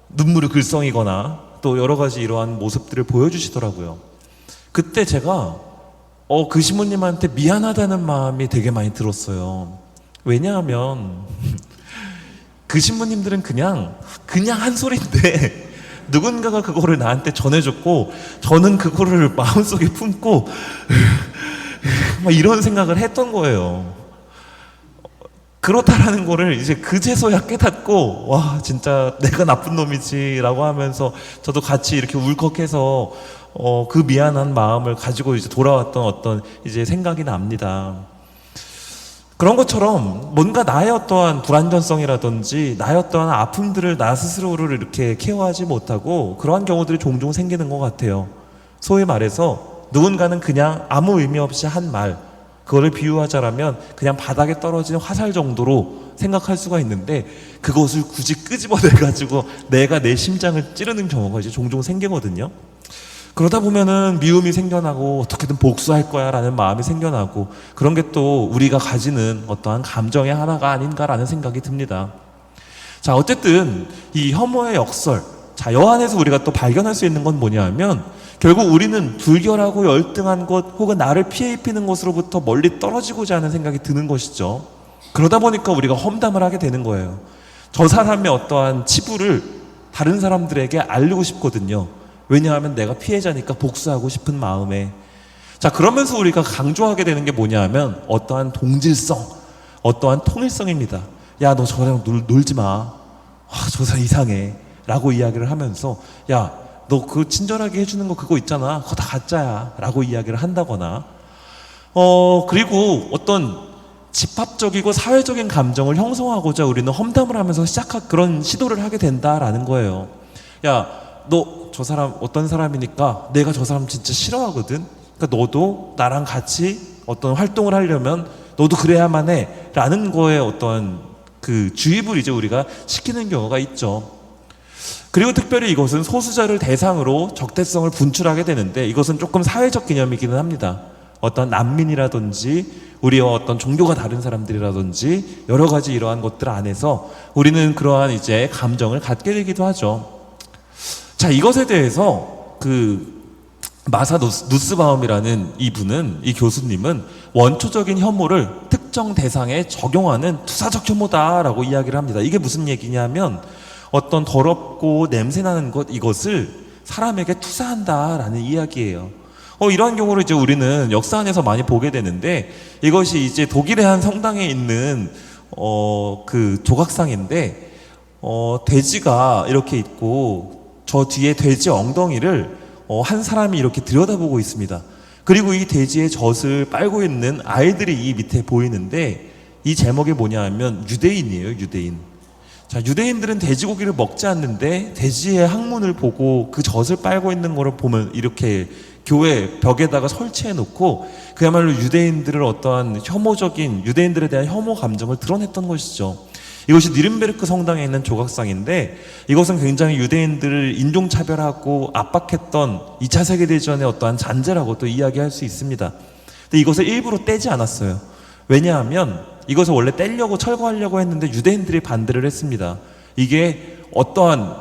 눈물이 글썽이거나 또 여러 가지 이러한 모습들을 보여주시더라고요. 그때 제가 그 신부님한테 미안하다는 마음이 되게 많이 들었어요. 왜냐하면 그 신부님들은 그냥 한 소리인데 누군가가 그거를 나한테 전해줬고, 저는 그거를 마음속에 품고 막 이런 생각을 했던 거예요. 그렇다라는 거를 이제 그제서야 깨닫고, 와, 진짜 내가 나쁜 놈이지 라고 하면서 저도 같이 이렇게 울컥해서 그 미안한 마음을 가지고 이제 돌아왔던 어떤 이제 생각이 납니다. 그런 것처럼 뭔가 나의 어떠한 불안전성이라든지 나의 어떠한 아픔들을 나 스스로를 이렇게 케어하지 못하고 그러한 경우들이 종종 생기는 것 같아요. 소위 말해서 누군가는 그냥 아무 의미 없이 한 말, 그거를 비유하자라면 그냥 바닥에 떨어진 화살 정도로 생각할 수가 있는데, 그것을 굳이 끄집어내가지고 내가 내 심장을 찌르는 경우가 이제 종종 생기거든요. 그러다 보면은 미움이 생겨나고 어떻게든 복수할 거야 라는 마음이 생겨나고, 그런 게 또 우리가 가지는 어떠한 감정의 하나가 아닌가라는 생각이 듭니다. 자, 어쨌든 이 혐오의 역설, 자, 여안에서 우리가 또 발견할 수 있는 건 뭐냐 하면, 결국 우리는 불결하고 열등한 것 혹은 나를 피해 입히는 것으로부터 멀리 떨어지고자 하는 생각이 드는 것이죠. 그러다 보니까 우리가 험담을 하게 되는 거예요. 저 사람의 어떠한 치부를 다른 사람들에게 알리고 싶거든요. 왜냐하면 내가 피해자니까 복수하고 싶은 마음에. 자, 그러면서 우리가 강조하게 되는 게 뭐냐 하면 어떠한 동질성, 어떠한 통일성입니다. 야, 너 저랑 놀지 마. 저 사람 이상해 라고 이야기를 하면서, 야, 너 그 친절하게 해주는 거 그거 있잖아, 그거 다 가짜야 라고 이야기를 한다거나, 그리고 어떤 집합적이고 사회적인 감정을 형성하고자 우리는 험담을 하면서 그런 시도를 하게 된다라는 거예요. 야, 너 저 사람 어떤 사람이니까 내가 저 사람 진짜 싫어하거든. 그러니까 너도 나랑 같이 어떤 활동을 하려면 너도 그래야만 해 라는 거에 어떤 그 주입을 이제 우리가 시키는 경우가 있죠. 그리고 특별히 이것은 소수자를 대상으로 적대성을 분출하게 되는데, 이것은 조금 사회적 개념이기는 합니다. 어떤 난민이라든지 우리와 어떤 종교가 다른 사람들이라든지 여러 가지 이러한 것들 안에서 우리는 그러한 이제 감정을 갖게 되기도 하죠. 자, 이것에 대해서 그 마사 누스바움이라는 이 교수님은 원초적인 혐오를 특정 대상에 적용하는 투사적 혐오다라고 이야기를 합니다. 이게 무슨 얘기냐면, 어떤 더럽고 냄새나는 이것을 사람에게 투사한다라는 이야기예요. 이러한 경우를 이제 우리는 역사 안에서 많이 보게 되는데, 이것이 이제 독일의 한 성당에 있는 그 조각상인데, 돼지가 이렇게 있고 저 뒤에 돼지 엉덩이를 한 사람이 이렇게 들여다보고 있습니다. 그리고 이 돼지의 젖을 빨고 있는 아이들이 이 밑에 보이는데, 이 제목이 뭐냐 하면 유대인이에요. 유대인. 자, 유대인들은 돼지고기를 먹지 않는데 돼지의 항문을 보고 그 젖을 빨고 있는 거를 보면 이렇게 교회 벽에다가 설치해 놓고 그야말로 유대인들을 어떠한 혐오적인, 유대인들에 대한 혐오 감정을 드러냈던 것이죠. 이것이 니른베르크 성당에 있는 조각상인데, 이것은 굉장히 유대인들을 인종차별하고 압박했던 2차 세계대전의 어떠한 잔재라고 또 이야기할 수 있습니다. 근데 이것을 일부러 떼지 않았어요. 왜냐하면 이것을 원래 떼려고 철거하려고 했는데 유대인들이 반대를 했습니다. 이게 어떠한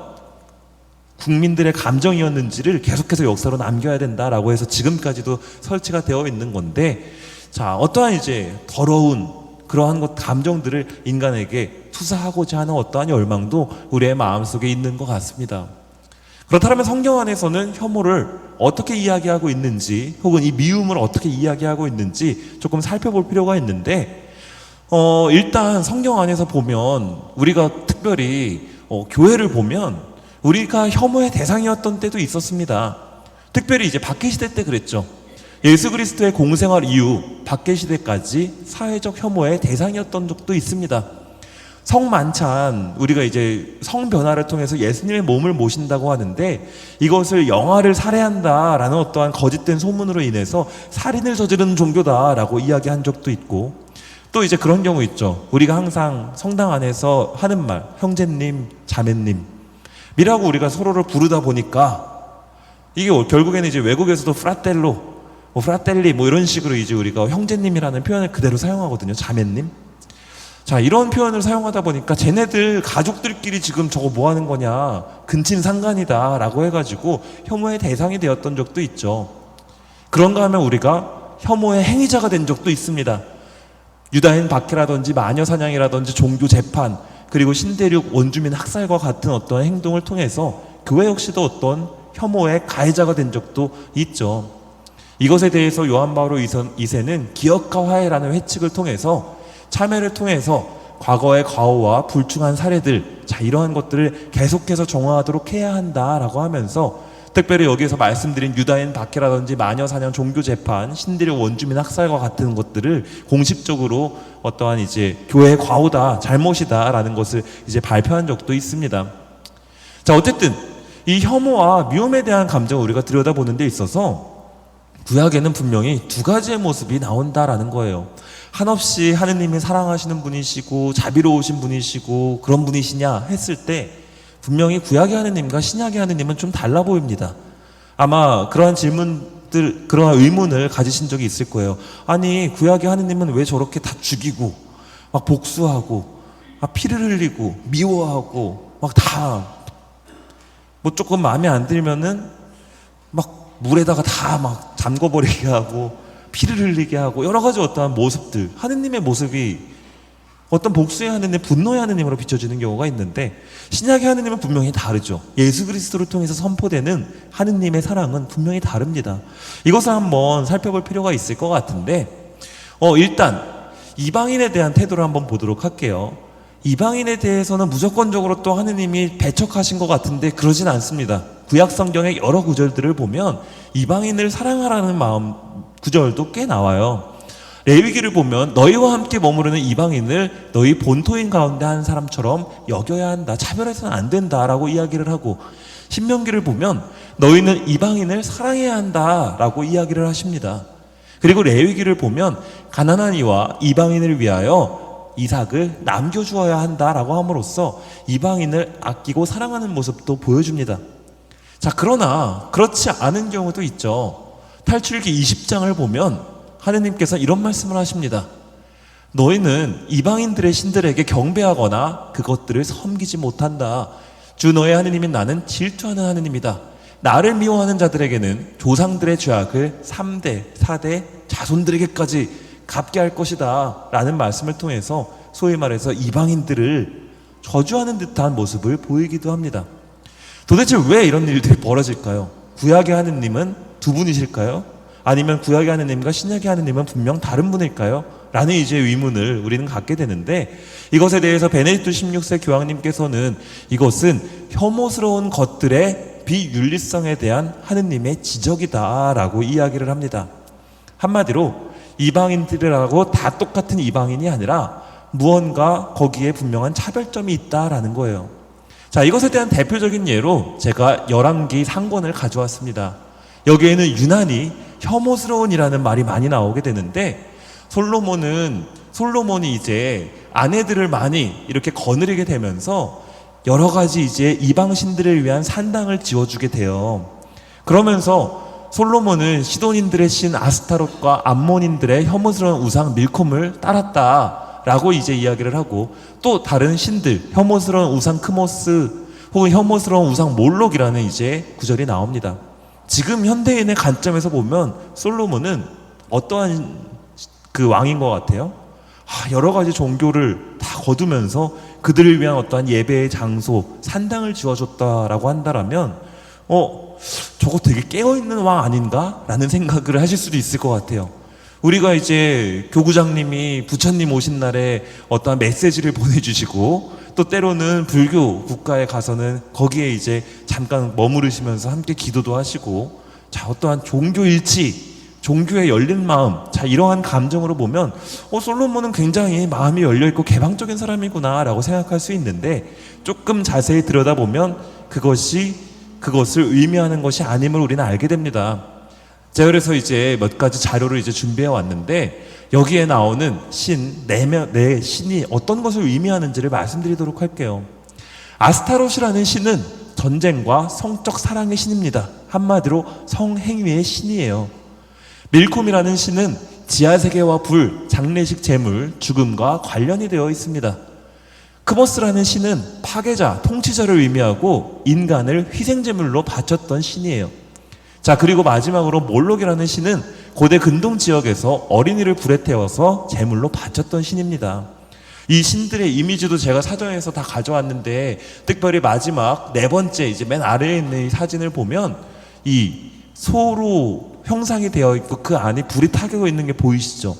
국민들의 감정이었는지를 계속해서 역사로 남겨야 된다라고 해서 지금까지도 설치가 되어 있는 건데, 자, 어떠한 이제 더러운 그러한 것, 감정들을 인간에게 투사하고자 하는 어떠한 열망도 우리의 마음속에 있는 것 같습니다. 그렇다면 성경 안에서는 혐오를 어떻게 이야기하고 있는지, 혹은 이 미움을 어떻게 이야기하고 있는지 조금 살펴볼 필요가 있는데, 일단 성경 안에서 보면 우리가 특별히 교회를 보면 우리가 혐오의 대상이었던 때도 있었습니다. 특별히 이제 박해시대 때 그랬죠. 예수 그리스도의 공생활 이후 박해시대까지 사회적 혐오의 대상이었던 적도 있습니다. 성만찬, 우리가 이제 성변화를 통해서 예수님의 몸을 모신다고 하는데, 이것을 영아를 살해한다라는 어떠한 거짓된 소문으로 인해서 살인을 저지르는 종교다라고 이야기한 적도 있고, 또 이제 그런 경우 있죠. 우리가 항상 성당 안에서 하는 말, 형제님, 자매님 이라고 우리가 서로를 부르다 보니까 이게 결국에는 이제 외국에서도 프라텔로, 프라텔리 이런 식으로 이제 우리가 형제님이라는 표현을 그대로 사용하거든요. 자매님. 자, 이런 표현을 사용하다 보니까 쟤네들 가족들끼리 지금 저거 뭐 하는 거냐, 근친상간이다 라고 해가지고 혐오의 대상이 되었던 적도 있죠. 그런가 하면 우리가 혐오의 행위자가 된 적도 있습니다. 유다인 박해라든지 마녀사냥이라든지 종교 재판, 그리고 신대륙 원주민 학살과 같은 어떤 행동을 통해서 교회 역시도 어떤 혐오의 가해자가 된 적도 있죠. 이것에 대해서 요한 바오로 2세는 기억과 화해라는 회칙을 통해서, 참회를 통해서 과거의 과오와 불충한 사례들, 자, 이러한 것들을 계속해서 정화하도록 해야 한다라고 하면서, 특별히 여기에서 말씀드린 유다인 박해라든지 마녀사냥, 종교재판, 신대륙 원주민 학살과 같은 것들을 공식적으로 어떠한 이제 교회의 과오다, 잘못이다라는 것을 이제 발표한 적도 있습니다. 자, 어쨌든 이 혐오와 미움에 대한 감정을 우리가 들여다보는 데 있어서 구약에는 분명히 두 가지의 모습이 나온다라는 거예요. 한없이 하느님이 사랑하시는 분이시고 자비로우신 분이시고 그런 분이시냐 했을 때, 분명히 구약의 하느님과 신약의 하느님은 좀 달라 보입니다. 아마 그러한 질문들, 그러한 의문을 가지신 적이 있을 거예요. 아니, 구약의 하느님은 왜 저렇게 다 죽이고 막 복수하고 막 피를 흘리고 미워하고 막 다 뭐 조금 마음에 안 들면은 막 물에다가 다 막 잠궈버리게 하고 피를 흘리게 하고 여러 가지 어떠한 모습들, 하느님의 모습이 어떤 복수의 하느님, 분노의 하느님으로 비춰지는 경우가 있는데, 신약의 하느님은 분명히 다르죠. 예수 그리스도를 통해서 선포되는 하느님의 사랑은 분명히 다릅니다. 이것을 한번 살펴볼 필요가 있을 것 같은데, 일단 이방인에 대한 태도를 한번 보도록 할게요. 이방인에 대해서는 무조건적으로 또 하느님이 배척하신 것 같은데 그러진 않습니다. 구약 성경의 여러 구절들을 보면 이방인을 사랑하라는 마음 구절도 꽤 나와요. 레위기를 보면 너희와 함께 머무르는 이방인을 너희 본토인 가운데 한 사람처럼 여겨야 한다, 차별해서는 안 된다라고 이야기를 하고, 신명기를 보면 너희는 이방인을 사랑해야 한다라고 이야기를 하십니다. 그리고 레위기를 보면 가난한 이와 이방인을 위하여 이삭을 남겨주어야 한다라고 함으로써 이방인을 아끼고 사랑하는 모습도 보여줍니다. 자, 그러나 그렇지 않은 경우도 있죠. 탈출기 20장을 보면 하느님께서 이런 말씀을 하십니다. 너희는 이방인들의 신들에게 경배하거나 그것들을 섬기지 못한다. 주 너의 하느님인 나는 질투하는 하느님이다. 나를 미워하는 자들에게는 조상들의 죄악을 3대, 4대 자손들에게까지 갚게 할 것이다 라는 말씀을 통해서 소위 말해서 이방인들을 저주하는 듯한 모습을 보이기도 합니다. 도대체 왜 이런 일들이 벌어질까요? 구약의 하느님은 두 분이실까요? 아니면 구약의 하느님과 신약의 하느님은 분명 다른 분일까요? 라는 이제 의문을 우리는 갖게 되는데, 이것에 대해서 베네딕토 16세 교황님께서는 이것은 혐오스러운 것들의 비윤리성에 대한 하느님의 지적이다 라고 이야기를 합니다. 한마디로 이방인들이라고 다 똑같은 이방인이 아니라 무언가 거기에 분명한 차별점이 있다라는 거예요. 자, 이것에 대한 대표적인 예로 제가 열왕기 상권을 가져왔습니다. 여기에는 유난히 혐오스러운이라는 말이 많이 나오게 되는데, 솔로몬이 이제 아내들을 많이 이렇게 거느리게 되면서 여러 가지 이제 이방신들을 위한 산당을 지어주게 돼요. 그러면서 솔로몬은 시돈인들의 신 아스타롯과 암몬인들의 혐오스러운 우상 밀콤을 따랐다라고 이제 이야기를 하고, 또 다른 신들, 혐오스러운 우상 크모스 혹은 혐오스러운 우상 몰록이라는 이제 구절이 나옵니다. 지금 현대인의 관점에서 보면 솔로몬은 어떠한 그 왕인 것 같아요? 여러 가지 종교를 다 거두면서 그들을 위한 어떠한 예배의 장소, 산당을 지어줬다라고 한다라면 저거 되게 깨어있는 왕 아닌가? 라는 생각을 하실 수도 있을 것 같아요. 우리가 이제 교구장님이 부처님 오신 날에 어떠한 메시지를 보내주시고, 또 때로는 불교 국가에 가서는 거기에 이제 잠깐 머무르시면서 함께 기도도 하시고, 자, 어떠한 종교 일치, 종교에 열린 마음, 자, 이러한 감정으로 보면 솔로몬은 굉장히 마음이 열려있고 개방적인 사람이구나 라고 생각할 수 있는데, 조금 자세히 들여다보면 그것을 의미하는 것이 아님을 우리는 알게 됩니다. 제가 그래서 이제 몇 가지 자료를 이제 준비해 왔는데, 여기에 나오는 네 신이 어떤 것을 의미하는지를 말씀드리도록 할게요. 아스타롯이라는 신은 전쟁과 성적 사랑의 신입니다. 한마디로 성행위의 신이에요. 밀콤이라는 신은 지하세계와 불, 장례식 제물, 죽음과 관련이 되어 있습니다. 크모스라는 신은 파괴자, 통치자를 의미하고 인간을 희생제물로 바쳤던 신이에요. 자, 그리고 마지막으로 몰록이라는 신은 고대 근동 지역에서 어린이를 불에 태워서 제물로 바쳤던 신입니다. 이 신들의 이미지도 제가 사전에서 다 가져왔는데, 특별히 마지막 네 번째 이제 맨 아래에 있는 이 사진을 보면 이 소로 형상이 되어 있고 그 안에 불이 타고 있는 게 보이시죠?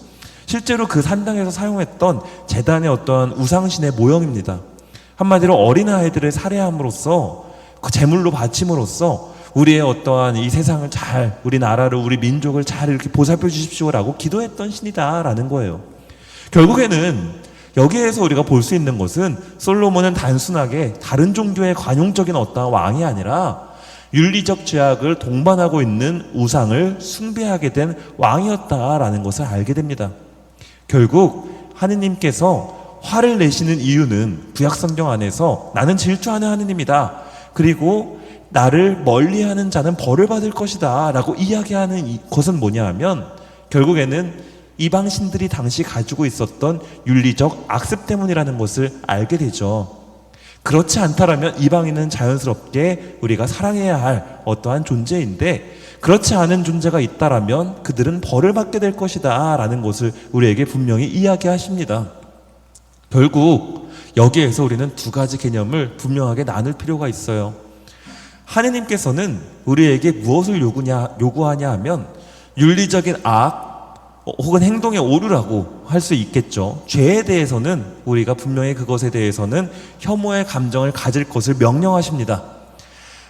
실제로 그 산당에서 사용했던 제단의 어떤 우상신의 모형입니다. 한마디로 어린아이들을 살해함으로써 그 제물로 바침으로써 우리의 어떠한 이 세상을 잘, 우리 나라를, 우리 민족을 잘 이렇게 보살펴 주십시오라고 기도했던 신이다라는 거예요. 결국에는 여기에서 우리가 볼 수 있는 것은 솔로몬은 단순하게 다른 종교의 관용적인 어떠한 왕이 아니라 윤리적 죄악을 동반하고 있는 우상을 숭배하게 된 왕이었다라는 것을 알게 됩니다. 결국 하느님께서 화를 내시는 이유는 구약성경 안에서 나는 질투하는 하느님이다, 그리고 나를 멀리하는 자는 벌을 받을 것이다 라고 이야기하는 것은 뭐냐 하면, 결국에는 이방신들이 당시 가지고 있었던 윤리적 악습 때문이라는 것을 알게 되죠. 그렇지 않다라면 이방인은 자연스럽게 우리가 사랑해야 할 어떠한 존재인데, 그렇지 않은 존재가 있다라면 그들은 벌을 받게 될 것이다 라는 것을 우리에게 분명히 이야기하십니다. 결국 여기에서 우리는 두 가지 개념을 분명하게 나눌 필요가 있어요. 하느님께서는 우리에게 무엇을 요구하냐 하면 윤리적인 악 혹은 행동의 오류라고 할 수 있겠죠. 죄에 대해서는 우리가 분명히 그것에 대해서는 혐오의 감정을 가질 것을 명령하십니다.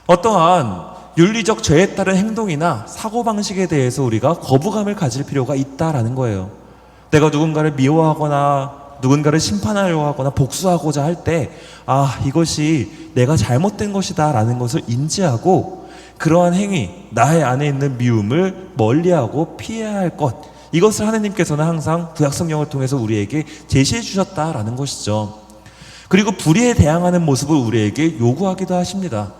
어떠한 윤리적 죄에 따른 행동이나 사고방식에 대해서 우리가 거부감을 가질 필요가 있다라는 거예요. 내가 누군가를 미워하거나 누군가를 심판하려고 하거나 복수하고자 할 때, 이것이 내가 잘못된 것이다 라는 것을 인지하고 그러한 행위, 나의 안에 있는 미움을 멀리하고 피해야 할 것, 이것을 하느님께서는 항상 구약성경을 통해서 우리에게 제시해 주셨다라는 것이죠. 그리고 불의에 대항하는 모습을 우리에게 요구하기도 하십니다.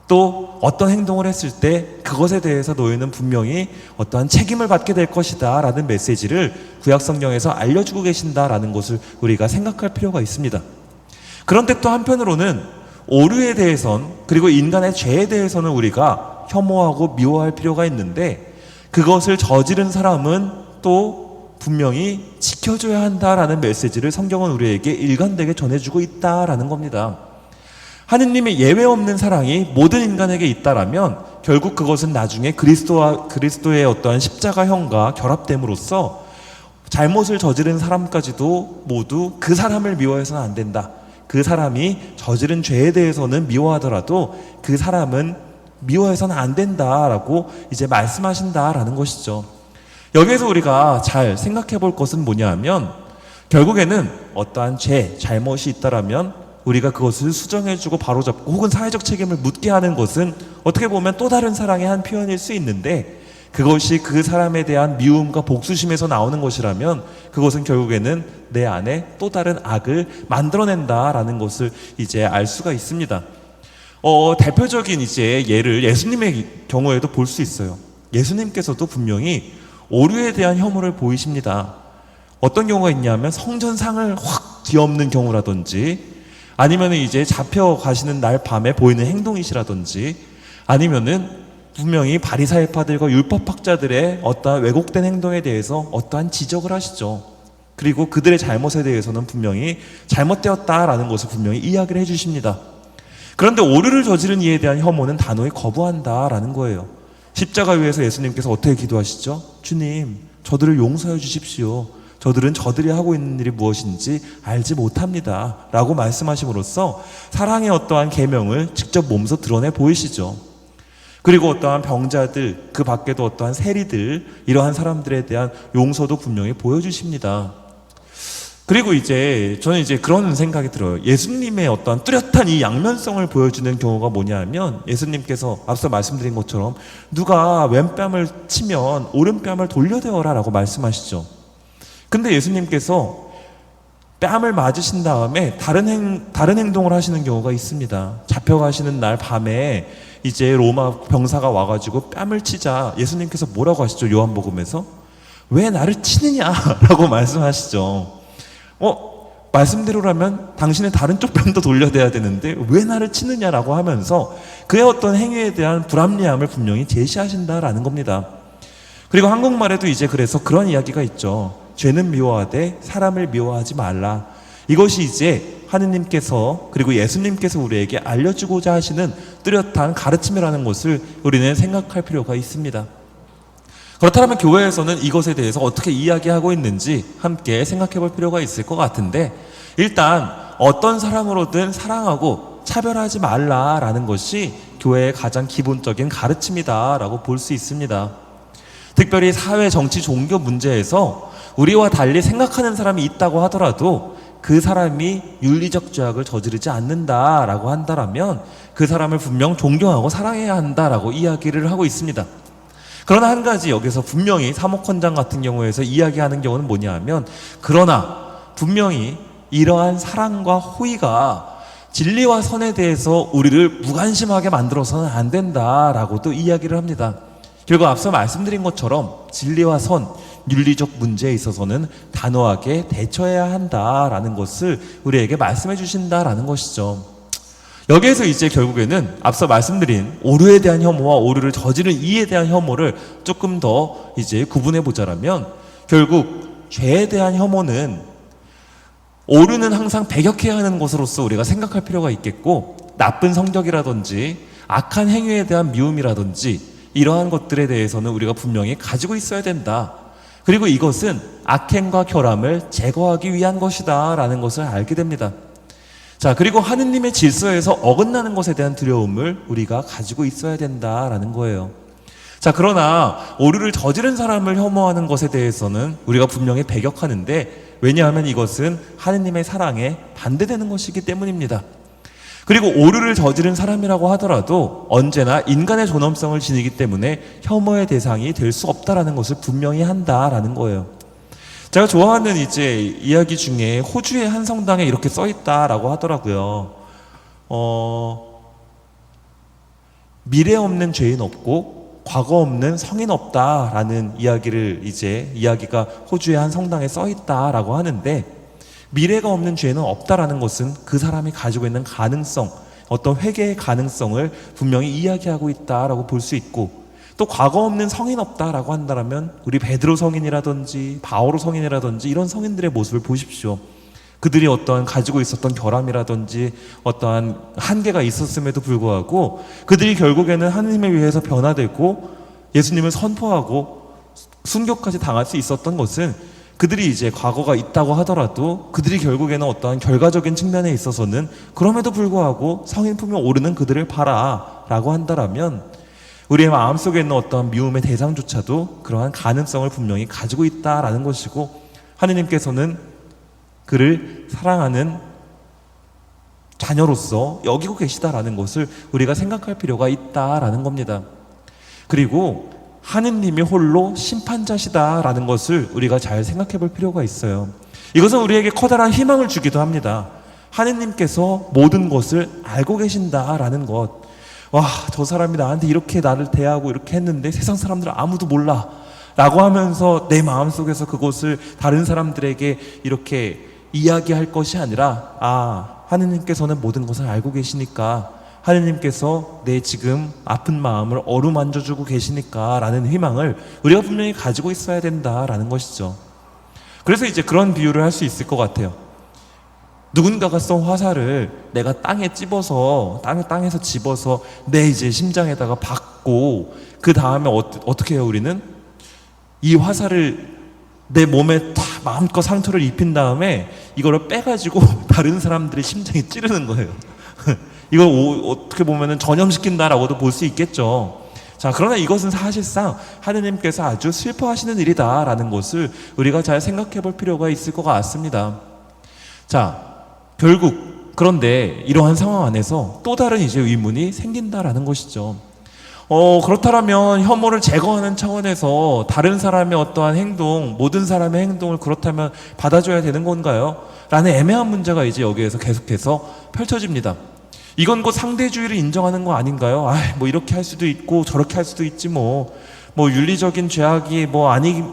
또 어떤 행동을 했을 때 그것에 대해서 너희는 분명히 어떠한 책임을 받게 될 것이다 라는 메시지를 구약성경에서 알려주고 계신다라는 것을 우리가 생각할 필요가 있습니다. 그런데 또 한편으로는 오류에 대해선, 그리고 인간의 죄에 대해서는 우리가 혐오하고 미워할 필요가 있는데, 그것을 저지른 사람은 또 분명히 지켜줘야 한다라는 메시지를 성경은 우리에게 일관되게 전해주고 있다라는 겁니다. 하느님의 예외 없는 사랑이 모든 인간에게 있다라면 결국 그것은 나중에 그리스도의 어떠한 십자가형과 결합됨으로써 잘못을 저지른 사람까지도 모두 그 사람을 미워해서는 안 된다. 그 사람이 저지른 죄에 대해서는 미워하더라도 그 사람은 미워해서는 안 된다라고 이제 말씀하신다라는 것이죠. 여기에서 우리가 잘 생각해 볼 것은 뭐냐 하면 결국에는 어떠한 죄, 잘못이 있다라면 우리가 그것을 수정해주고 바로잡고 혹은 사회적 책임을 묻게 하는 것은 어떻게 보면 또 다른 사랑의 한 표현일 수 있는데 그것이 그 사람에 대한 미움과 복수심에서 나오는 것이라면 그것은 결국에는 내 안에 또 다른 악을 만들어낸다라는 것을 이제 알 수가 있습니다. 대표적인 이제 예를 예수님의 경우에도 볼 수 있어요. 예수님께서도 분명히 오류에 대한 혐오를 보이십니다. 어떤 경우가 있냐면 성전상을 확 뒤엎는 경우라든지 아니면 이제 잡혀가시는 날 밤에 보이는 행동이시라든지 아니면은 분명히 바리사이파들과 율법학자들의 어떠한 왜곡된 행동에 대해서 어떠한 지적을 하시죠. 그리고 그들의 잘못에 대해서는 분명히 잘못되었다라는 것을 분명히 이야기를 해주십니다. 그런데 오류를 저지른 이에 대한 혐오는 단호히 거부한다라는 거예요. 십자가 위에서 예수님께서 어떻게 기도하시죠? 주님, 저들을 용서해 주십시오. 저들은 저들이 하고 있는 일이 무엇인지 알지 못합니다. 라고 말씀하심으로써 사랑의 어떠한 계명을 직접 몸소 드러내 보이시죠. 그리고 어떠한 병자들, 그 밖에도 어떠한 세리들, 이러한 사람들에 대한 용서도 분명히 보여주십니다. 그리고 이제 저는 이제 그런 생각이 들어요. 예수님의 어떠한 뚜렷한 이 양면성을 보여주는 경우가 뭐냐 하면 예수님께서 앞서 말씀드린 것처럼 누가 왼뺨을 치면 오른뺨을 돌려대어라 라고 말씀하시죠. 근데 예수님께서 뺨을 맞으신 다음에 다른 행동을 하시는 경우가 있습니다. 잡혀가시는 날 밤에 이제 로마 병사가 와가지고 뺨을 치자 예수님께서 뭐라고 하시죠? 요한복음에서 왜 나를 치느냐라고 말씀하시죠. 말씀대로라면 당신의 다른 쪽 뺨도 돌려대야 되는데 왜 나를 치느냐라고 하면서 그의 어떤 행위에 대한 불합리함을 분명히 제시하신다라는 겁니다. 그리고 한국말에도 이제 그래서 그런 이야기가 있죠. 죄는 미워하되 사람을 미워하지 말라. 이것이 이제 하느님께서 그리고 예수님께서 우리에게 알려주고자 하시는 뚜렷한 가르침이라는 것을 우리는 생각할 필요가 있습니다. 그렇다면 교회에서는 이것에 대해서 어떻게 이야기하고 있는지 함께 생각해 볼 필요가 있을 것 같은데 일단 어떤 사람으로든 사랑하고 차별하지 말라라는 것이 교회의 가장 기본적인 가르침이다라고 볼 수 있습니다. 특별히 사회, 정치, 종교 문제에서 우리와 달리 생각하는 사람이 있다고 하더라도 그 사람이 윤리적 죄악을 저지르지 않는다라고 한다면 그 사람을 분명 존경하고 사랑해야 한다라고 이야기를 하고 있습니다. 그러나 한 가지 여기서 분명히 사목헌장 같은 경우에서 이야기하는 경우는 뭐냐 하면 그러나 분명히 이러한 사랑과 호의가 진리와 선에 대해서 우리를 무관심하게 만들어서는 안 된다라고도 이야기를 합니다. 결국 앞서 말씀드린 것처럼 진리와 선, 윤리적 문제에 있어서는 단호하게 대처해야 한다라는 것을 우리에게 말씀해 주신다라는 것이죠. 여기에서 이제 결국에는 앞서 말씀드린 오류에 대한 혐오와 오류를 저지른 이에 대한 혐오를 조금 더 이제 구분해 보자라면 결국 죄에 대한 혐오는 오류는 항상 배격해야 하는 것으로서 우리가 생각할 필요가 있겠고 나쁜 성격이라든지 악한 행위에 대한 미움이라든지 이러한 것들에 대해서는 우리가 분명히 가지고 있어야 된다. 그리고 이것은 악행과 결함을 제거하기 위한 것이다 라는 것을 알게 됩니다. 자, 그리고 하느님의 질서에서 어긋나는 것에 대한 두려움을 우리가 가지고 있어야 된다라는 거예요. 자, 그러나 오류를 저지른 사람을 혐오하는 것에 대해서는 우리가 분명히 배격하는데 왜냐하면 이것은 하느님의 사랑에 반대되는 것이기 때문입니다. 그리고 오류를 저지른 사람이라고 하더라도 언제나 인간의 존엄성을 지니기 때문에 혐오의 대상이 될 수 없다라는 것을 분명히 한다라는 거예요. 제가 좋아하는 이제 이야기 중에 호주의 한 성당에 이렇게 써 있다라고 하더라고요. 미래 없는 죄인 없고 과거 없는 성인 없다라는 이야기가 호주의 한 성당에 써 있다라고 하는데 미래가 없는 죄는 없다라는 것은 그 사람이 가지고 있는 가능성, 어떤 회개의 가능성을 분명히 이야기하고 있다라고 볼 수 있고 또 과거 없는 성인 없다라고 한다면 우리 베드로 성인이라든지 바오로 성인이라든지 이런 성인들의 모습을 보십시오. 그들이 어떠한 가지고 있었던 결함이라든지 어떠한 한계가 있었음에도 불구하고 그들이 결국에는 하느님에 의해서 변화되고 예수님을 선포하고 순교까지 당할 수 있었던 것은 그들이 이제 과거가 있다고 하더라도 그들이 결국에는 어떠한 결과적인 측면에 있어서는 그럼에도 불구하고 성인품에 오르는 그들을 봐라 라고 한다라면 우리의 마음속에 있는 어떠한 미움의 대상조차도 그러한 가능성을 분명히 가지고 있다라는 것이고, 하느님께서는 그를 사랑하는 자녀로서 여기고 계시다라는 것을 우리가 생각할 필요가 있다라는 겁니다. 그리고 하느님이 홀로 심판자시다라는 것을 우리가 잘 생각해 볼 필요가 있어요. 이것은 우리에게 커다란 희망을 주기도 합니다. 하느님께서 모든 것을 알고 계신다라는 것. 와, 저 사람이 나한테 이렇게 나를 대하고 이렇게 했는데 세상 사람들은 아무도 몰라 라고 하면서 내 마음속에서 그것을 다른 사람들에게 이렇게 이야기할 것이 아니라, 하느님께서는 모든 것을 알고 계시니까, 하느님께서 내 지금 아픈 마음을 어루만져주고 계시니까 라는 희망을 우리가 분명히 가지고 있어야 된다라는 것이죠. 그래서 이제 그런 비유를 할 수 있을 것 같아요. 누군가가 쏜 화살을 내가 땅에 집어서 땅에서 집어서 내 이제 심장에다가 박고, 그 다음에 어떻게 해요? 우리는 이 화살을 내 몸에 다 마음껏 상처를 입힌 다음에 이거를 빼가지고 다른 사람들의 심장에 찌르는 거예요. 이걸 어떻게 보면은 전염시킨다라고도 볼 수 있겠죠. 자, 그러나 이것은 사실상 하느님께서 아주 슬퍼하시는 일이다라는 것을 우리가 잘 생각해 볼 필요가 있을 것 같습니다. 자, 결국 그런데 이러한 상황 안에서 또 다른 이제 의문이 생긴다라는 것이죠. 그렇다면 혐오를 제거하는 차원에서 다른 사람의 어떠한 행동, 모든 사람의 행동을 그렇다면 받아줘야 되는 건가요? 라는 애매한 문제가 이제 여기에서 계속해서 펼쳐집니다. 이건 곧 상대주의를 인정하는 거 아닌가요? 뭐 이렇게 할 수도 있고 저렇게 할 수도 있지 뭐 윤리적인 죄악이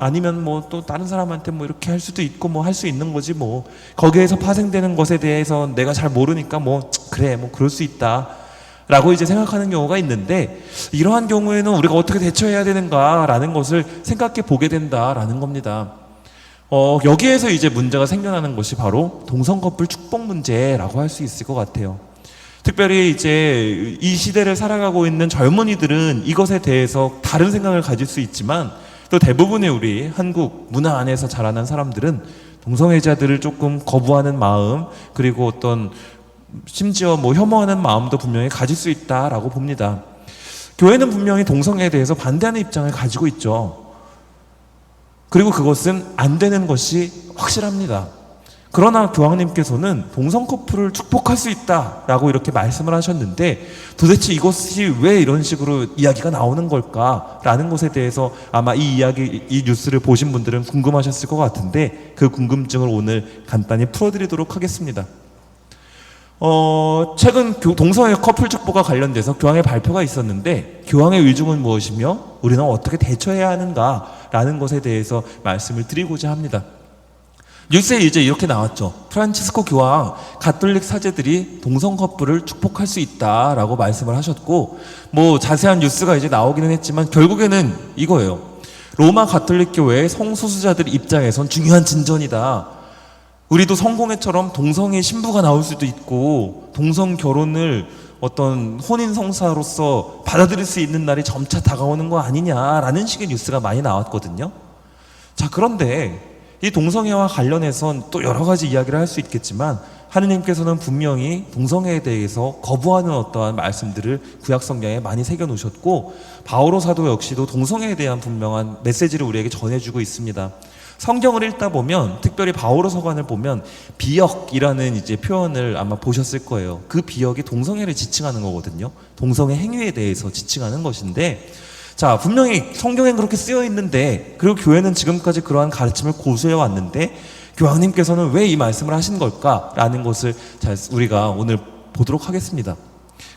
아니면 뭐 또 다른 사람한테 뭐 이렇게 할 수도 있고 뭐 할 수 있는 거지 뭐. 거기에서 파생되는 것에 대해서 내가 잘 모르니까 그래 그럴 수 있다 라고 이제 생각하는 경우가 있는데, 이러한 경우에는 우리가 어떻게 대처해야 되는가라는 것을 생각해 보게 된다라는 겁니다. 여기에서 이제 문제가 생겨나는 것이 바로 동성 커플 축복 문제라고 할 수 있을 것 같아요. 특별히 이제 이 시대를 살아가고 있는 젊은이들은 이것에 대해서 다른 생각을 가질 수 있지만, 또 대부분의 우리 한국 문화 안에서 자라난 사람들은 동성애자들을 조금 거부하는 마음, 그리고 어떤 심지어 혐오하는 마음도 분명히 가질 수 있다라고 봅니다. 교회는 분명히 동성애에 대해서 반대하는 입장을 가지고 있죠. 그리고 그것은 안 되는 것이 확실합니다. 그러나 교황님께서는 동성 커플을 축복할 수 있다라고 이렇게 말씀을 하셨는데, 도대체 이것이 왜 이런 식으로 이야기가 나오는 걸까라는 것에 대해서 아마 이 뉴스를 보신 분들은 궁금하셨을 것 같은데, 그 궁금증을 오늘 간단히 풀어드리도록 하겠습니다. 최근 동성애 커플 축복과 관련돼서 교황의 발표가 있었는데, 교황의 의중은 무엇이며 우리는 어떻게 대처해야 하는가라는 것에 대해서 말씀을 드리고자 합니다. 뉴스에 이제 이렇게 나왔죠. 프란치스코 교황, 가톨릭 사제들이 동성 커플을 축복할 수 있다라고 말씀을 하셨고, 자세한 뉴스가 이제 나오기는 했지만 결국에는 이거예요. 로마 가톨릭 교회의 성소수자들 입장에선 중요한 진전이다. 우리도 성공회처럼 동성애 신부가 나올 수도 있고, 동성 결혼을 어떤 혼인 성사로서 받아들일 수 있는 날이 점차 다가오는 거 아니냐라는 식의 뉴스가 많이 나왔거든요. 자, 그런데 이 동성애와 관련해선 또 여러 가지 이야기를 할 수 있겠지만, 하느님께서는 분명히 동성애에 대해서 거부하는 어떠한 말씀들을 구약 성경에 많이 새겨 놓으셨고, 바오로 사도 역시도 동성애에 대한 분명한 메시지를 우리에게 전해주고 있습니다. 성경을 읽다 보면, 특별히 바오로 서간을 보면 비역이라는 이제 표현을 아마 보셨을 거예요. 그 비역이 동성애를 지칭하는 거거든요. 동성애 행위에 대해서 지칭하는 것인데, 자, 분명히 성경엔 그렇게 쓰여 있는데, 그리고 교회는 지금까지 그러한 가르침을 고수해 왔는데, 교황님께서는 왜 이 말씀을 하신 걸까라는 것을 우리가 오늘 보도록 하겠습니다.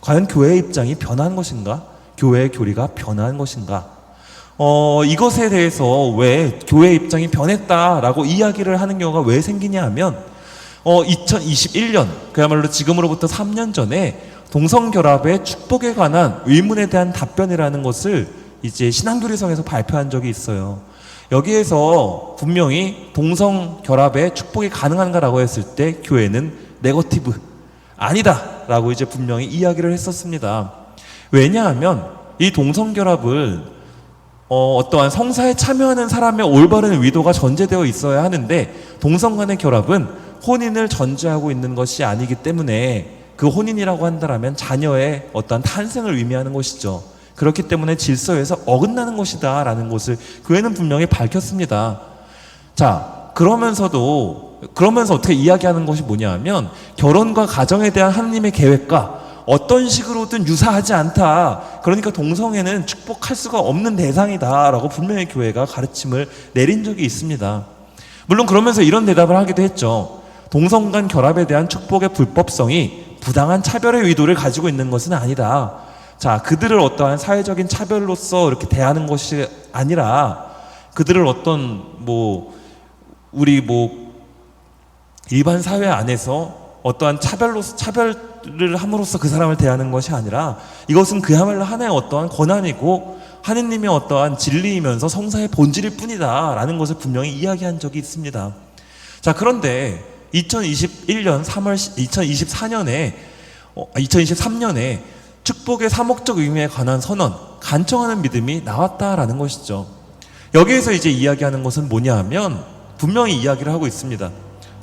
과연 교회의 입장이 변한 것인가? 교회의 교리가 변한 것인가? 이것에 대해서 왜 교회의 입장이 변했다라고 이야기를 하는 경우가 왜 생기냐 하면, 2021년, 그야말로 지금으로부터 3년 전에 동성결합의 축복에 관한 의문에 대한 답변이라는 것을 이제 신앙교리성에서 발표한 적이 있어요. 여기에서 분명히 동성 결합의 축복이 가능한가라고 했을 때 교회는 네거티브, 아니다 라고 이제 분명히 이야기를 했었습니다. 왜냐하면 이 동성 결합을 어떠한 성사에 참여하는 사람의 올바른 의도가 전제되어 있어야 하는데, 동성 간의 결합은 혼인을 전제하고 있는 것이 아니기 때문에 그 혼인이라고 한다면 자녀의 어떠한 탄생을 의미하는 것이죠. 그렇기 때문에 질서에서 어긋나는 것이다 라는 것을 교회는 분명히 밝혔습니다. 자, 그러면서 어떻게 이야기하는 것이 뭐냐 하면, 결혼과 가정에 대한 하나님의 계획과 어떤 식으로든 유사하지 않다. 그러니까 동성애는 축복할 수가 없는 대상이다 라고 분명히 교회가 가르침을 내린 적이 있습니다. 물론 그러면서 이런 대답을 하기도 했죠. 동성 간 결합에 대한 축복의 불법성이 부당한 차별의 의도를 가지고 있는 것은 아니다. 자, 그들을 어떠한 사회적인 차별로서 이렇게 대하는 것이 아니라, 그들을 어떤 우리 일반 사회 안에서 어떠한 차별을 함으로써 그 사람을 대하는 것이 아니라, 이것은 그야말로 하나의 어떠한 권한이고 하느님의 어떠한 진리이면서 성사의 본질일 뿐이다 라는 것을 분명히 이야기한 적이 있습니다. 자, 그런데 2023년에 축복의 사목적 의미에 관한 선언, 간청하는 믿음이 나왔다라는 것이죠. 여기에서 이제 이야기하는 것은 뭐냐 하면, 분명히 이야기를 하고 있습니다.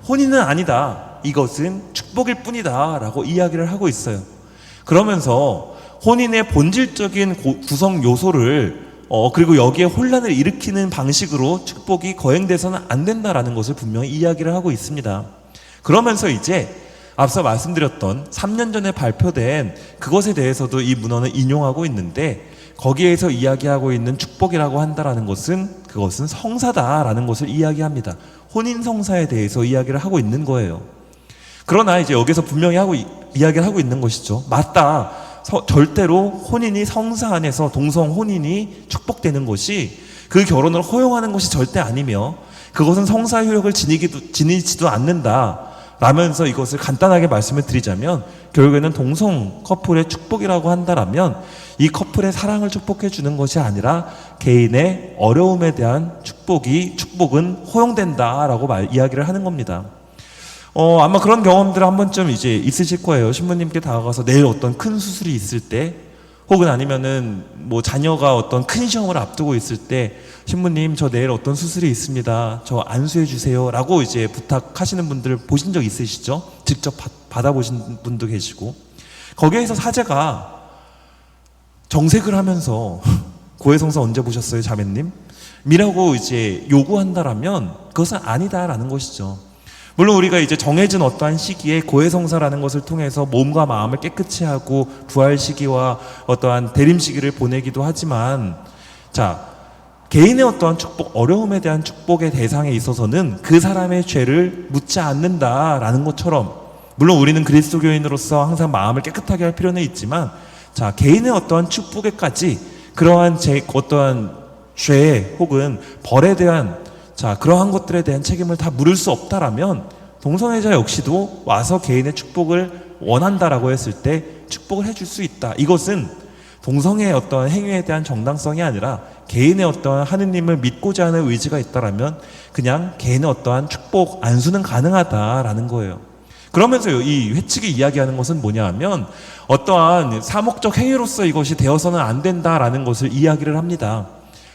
혼인은 아니다. 이것은 축복일 뿐이다 라고 이야기를 하고 있어요. 그러면서 혼인의 본질적인 구성 요소를 그리고 여기에 혼란을 일으키는 방식으로 축복이 거행돼서는 안 된다라는 것을 분명히 이야기를 하고 있습니다. 그러면서 이제 앞서 말씀드렸던 3년 전에 발표된 그것에 대해서도 이 문헌을 인용하고 있는데, 거기에서 이야기하고 있는 축복이라고 한다라는 것은 그것은 성사다라는 것을 이야기합니다. 혼인 성사에 대해서 이야기를 하고 있는 거예요. 그러나 이제 여기서 분명히 이야기를 하고 있는 것이죠. 맞다. 절대로 혼인이 성사 안에서 동성 혼인이 축복되는 것이, 그 결혼을 허용하는 것이 절대 아니며 그것은 성사 효력을 지니지도 않는다 라면서 이것을 간단하게 말씀을 드리자면, 결국에는 동성 커플의 축복이라고 한다라면 이 커플의 사랑을 축복해 주는 것이 아니라 개인의 어려움에 대한 축복은 허용된다라고 이야기를 하는 겁니다. 아마 그런 경험들 한 번쯤 이제 있으실 거예요. 신부님께 다가가서 내일 어떤 큰 수술이 있을 때, 혹은 아니면은 자녀가 어떤 큰 시험을 앞두고 있을 때, 신부님 저 내일 어떤 수술이 있습니다. 저 안수해 주세요 라고 이제 부탁하시는 분들 보신 적 있으시죠? 직접 받아보신 분도 계시고, 거기에서 사제가 정색을 하면서 고해성사 언제 보셨어요 자매님? 이라고 이제 요구한다라면 그것은 아니다라는 것이죠. 물론 우리가 이제 정해진 어떠한 시기에 고해성사라는 것을 통해서 몸과 마음을 깨끗이 하고 부활 시기와 어떠한 대림 시기를 보내기도 하지만, 자, 개인의 어떠한 축복, 어려움에 대한 축복의 대상에 있어서는 그 사람의 죄를 묻지 않는다라는 것처럼, 물론 우리는 그리스도교인으로서 항상 마음을 깨끗하게 할 필요는 있지만, 자, 개인의 어떠한 축복에까지 그러한 어떠한 죄 혹은 벌에 대한 그러한 것들에 대한 책임을 다 물을 수 없다라면, 동성애자 역시도 와서 개인의 축복을 원한다라고 했을 때 축복을 해줄 수 있다. 이것은 동성애의 어떠한 행위에 대한 정당성이 아니라 개인의 어떠한 하느님을 믿고자 하는 의지가 있다라면 그냥 개인의 어떠한 축복, 안수는 가능하다라는 거예요. 그러면서 이 회칙이 이야기하는 것은 뭐냐 하면, 어떠한 사목적 행위로서 이것이 되어서는 안 된다라는 것을 이야기를 합니다.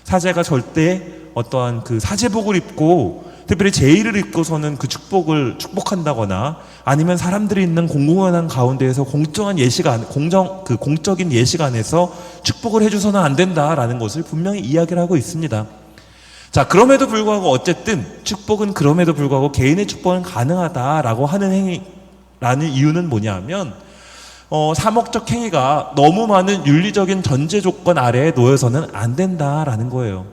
사제가 절대 어떠한 그 사제복을 입고, 특별히 제의를 입고서는 그 축복을 축복한다거나, 아니면 사람들이 있는 공공연한 가운데에서 공적인 예식 안에서 축복을 해줘서는 안 된다라는 것을 분명히 이야기를 하고 있습니다. 자, 그럼에도 불구하고 어쨌든 축복은 그럼에도 불구하고 개인의 축복은 가능하다라고 하는 행위라는 이유는 뭐냐 하면, 사목적 행위가 너무 많은 윤리적인 전제 조건 아래에 놓여서는 안 된다라는 거예요.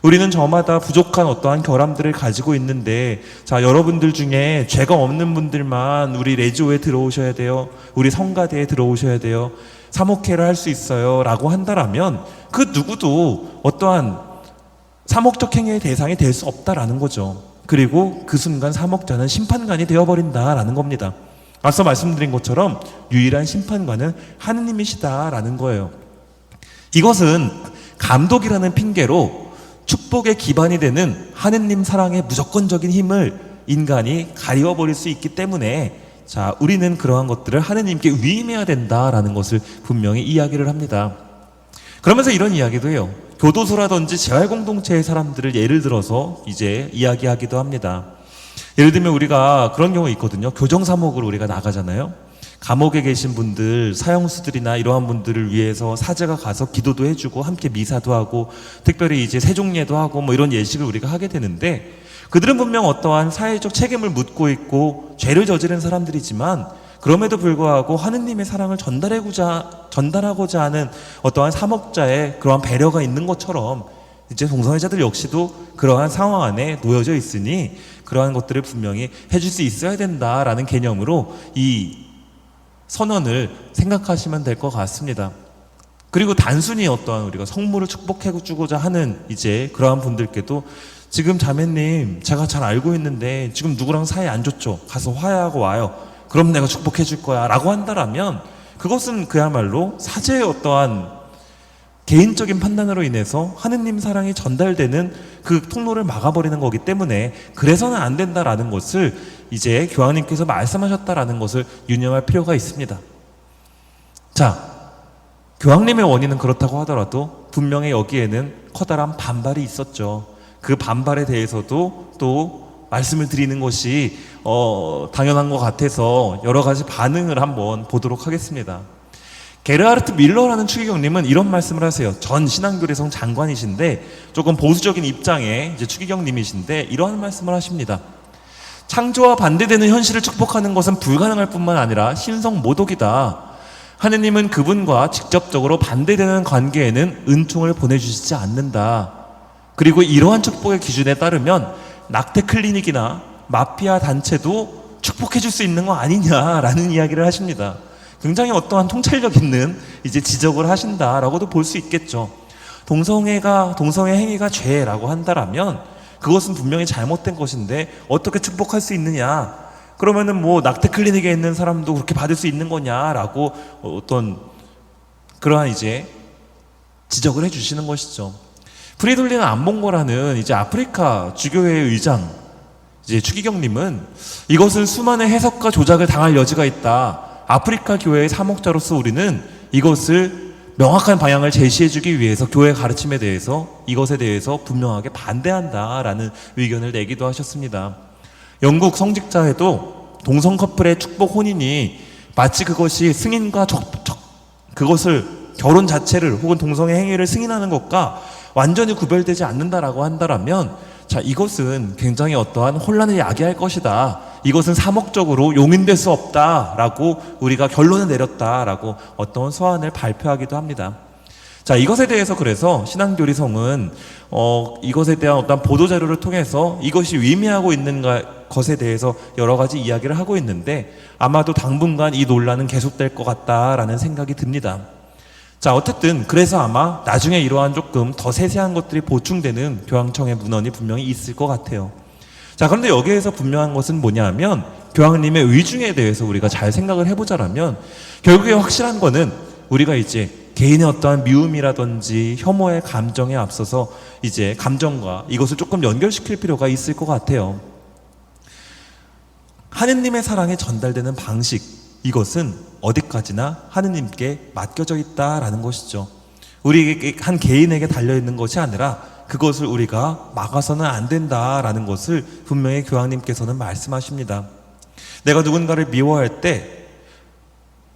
우리는 저마다 부족한 어떠한 결함들을 가지고 있는데, 자, 여러분들 중에 죄가 없는 분들만 우리 레지오에 들어오셔야 돼요. 우리 성가대에 들어오셔야 돼요. 사목회를 할 수 있어요 라고 한다라면 그 누구도 어떠한 사목적 행위의 대상이 될 수 없다라는 거죠. 그리고 그 순간 사목자는 심판관이 되어버린다라는 겁니다. 앞서 말씀드린 것처럼 유일한 심판관은 하느님이시다라는 거예요. 이것은 감독이라는 핑계로 축복의 기반이 되는 하느님 사랑의 무조건적인 힘을 인간이 가리워버릴 수 있기 때문에 자, 우리는 그러한 것들을 하느님께 위임해야 된다라는 것을 분명히 이야기를 합니다. 그러면서 이런 이야기도 해요. 교도소라든지 재활공동체의 사람들을 예를 들어서 이제 이야기하기도 합니다. 예를 들면 우리가 그런 경우 있거든요. 교정사목으로 우리가 나가잖아요. 감옥에 계신 분들, 사형수들이나 이러한 분들을 위해서 사제가 가서 기도도 해주고 함께 미사도 하고 특별히 이제 세종례도 하고 뭐 이런 예식을 우리가 하게 되는데 그들은 분명 어떠한 사회적 책임을 묻고 있고 죄를 저지른 사람들이지만 그럼에도 불구하고 하느님의 사랑을 전달하고자 하는 어떠한 사목자의 그러한 배려가 있는 것처럼 이제 동성애자들 역시도 그러한 상황 안에 놓여져 있으니 그러한 것들을 분명히 해줄 수 있어야 된다라는 개념으로 이 선언을 생각하시면 될 것 같습니다. 그리고 단순히 어떠한 우리가 성물을 축복해주고자 하는 이제 그러한 분들께도 지금 자매님 제가 잘 알고 있는데 지금 누구랑 사이 안 좋죠? 가서 화해하고 와요. 그럼 내가 축복해 줄 거야 라고 한다라면 그것은 그야말로 사제의 어떠한 개인적인 판단으로 인해서 하느님 사랑이 전달되는 그 통로를 막아버리는 거기 때문에 그래서는 안 된다라는 것을 이제 교황님께서 말씀하셨다라는 것을 유념할 필요가 있습니다. 자, 교황님의 원인은 그렇다고 하더라도 분명히 여기에는 커다란 반발이 있었죠. 그 반발에 대해서도 또 말씀을 드리는 것이 당연한 것 같아서 여러 가지 반응을 한번 보도록 하겠습니다. 게르하르트 밀러라는 추기경님은 이런 말씀을 하세요. 전 신앙교리성 장관이신데 조금 보수적인 입장의 이제 추기경님이신데 이러한 말씀을 하십니다. 창조와 반대되는 현실을 축복하는 것은 불가능할 뿐만 아니라 신성 모독이다. 하느님은 그분과 직접적으로 반대되는 관계에는 은총을 보내주시지 않는다. 그리고 이러한 축복의 기준에 따르면 낙태 클리닉이나 마피아 단체도 축복해 줄 수 있는 거 아니냐라는 이야기를 하십니다. 굉장히 어떠한 통찰력 있는 이제 지적을 하신다라고도 볼 수 있겠죠. 동성애 행위가 죄라고 한다라면 그것은 분명히 잘못된 것인데 어떻게 축복할 수 있느냐? 그러면은 뭐 낙태 클리닉에 있는 사람도 그렇게 받을 수 있는 거냐라고 어떤 그러한 이제 지적을 해주시는 것이죠. 프리돌리는 안봉고라는 이제 아프리카 주교회의 의장 이제 추기경님은 이것을 수많은 해석과 조작을 당할 여지가 있다. 아프리카 교회의 사목자로서 우리는 이것을 명확한 방향을 제시해주기 위해서 교회 가르침에 대해서 이것에 대해서 분명하게 반대한다라는 의견을 내기도 하셨습니다. 영국 성직자회도 동성 커플의 축복 혼인이 마치 그것이 승인과 그것을 결혼 자체를 혹은 동성애 행위를 승인하는 것과 완전히 구별되지 않는다라고 한다라면 자, 이것은 굉장히 어떠한 혼란을 야기할 것이다. 이것은 사목적으로 용인될 수 없다라고 우리가 결론을 내렸다라고 어떤 서한을 발표하기도 합니다. 자, 이것에 대해서 그래서 신앙교리성은 이것에 대한 어떤 보도자료를 통해서 이것이 의미하고 있는 것에 대해서 여러 가지 이야기를 하고 있는데 아마도 당분간 이 논란은 계속될 것 같다라는 생각이 듭니다. 자, 어쨌든 그래서 아마 나중에 이러한 조금 더 세세한 것들이 보충되는 교황청의 문헌이 분명히 있을 것 같아요. 자, 그런데 여기에서 분명한 것은 뭐냐 하면 교황님의 의중에 대해서 우리가 잘 생각을 해보자라면 결국에 확실한 거는 우리가 이제 개인의 어떠한 미움이라든지 혐오의 감정에 앞서서 이제 감정과 이것을 조금 연결시킬 필요가 있을 것 같아요. 하느님의 사랑이 전달되는 방식, 이것은 어디까지나 하느님께 맡겨져 있다라는 것이죠. 우리에게 한 개인에게 달려있는 것이 아니라 그것을 우리가 막아서는 안 된다라는 것을 분명히 교황님께서는 말씀하십니다. 내가 누군가를 미워할 때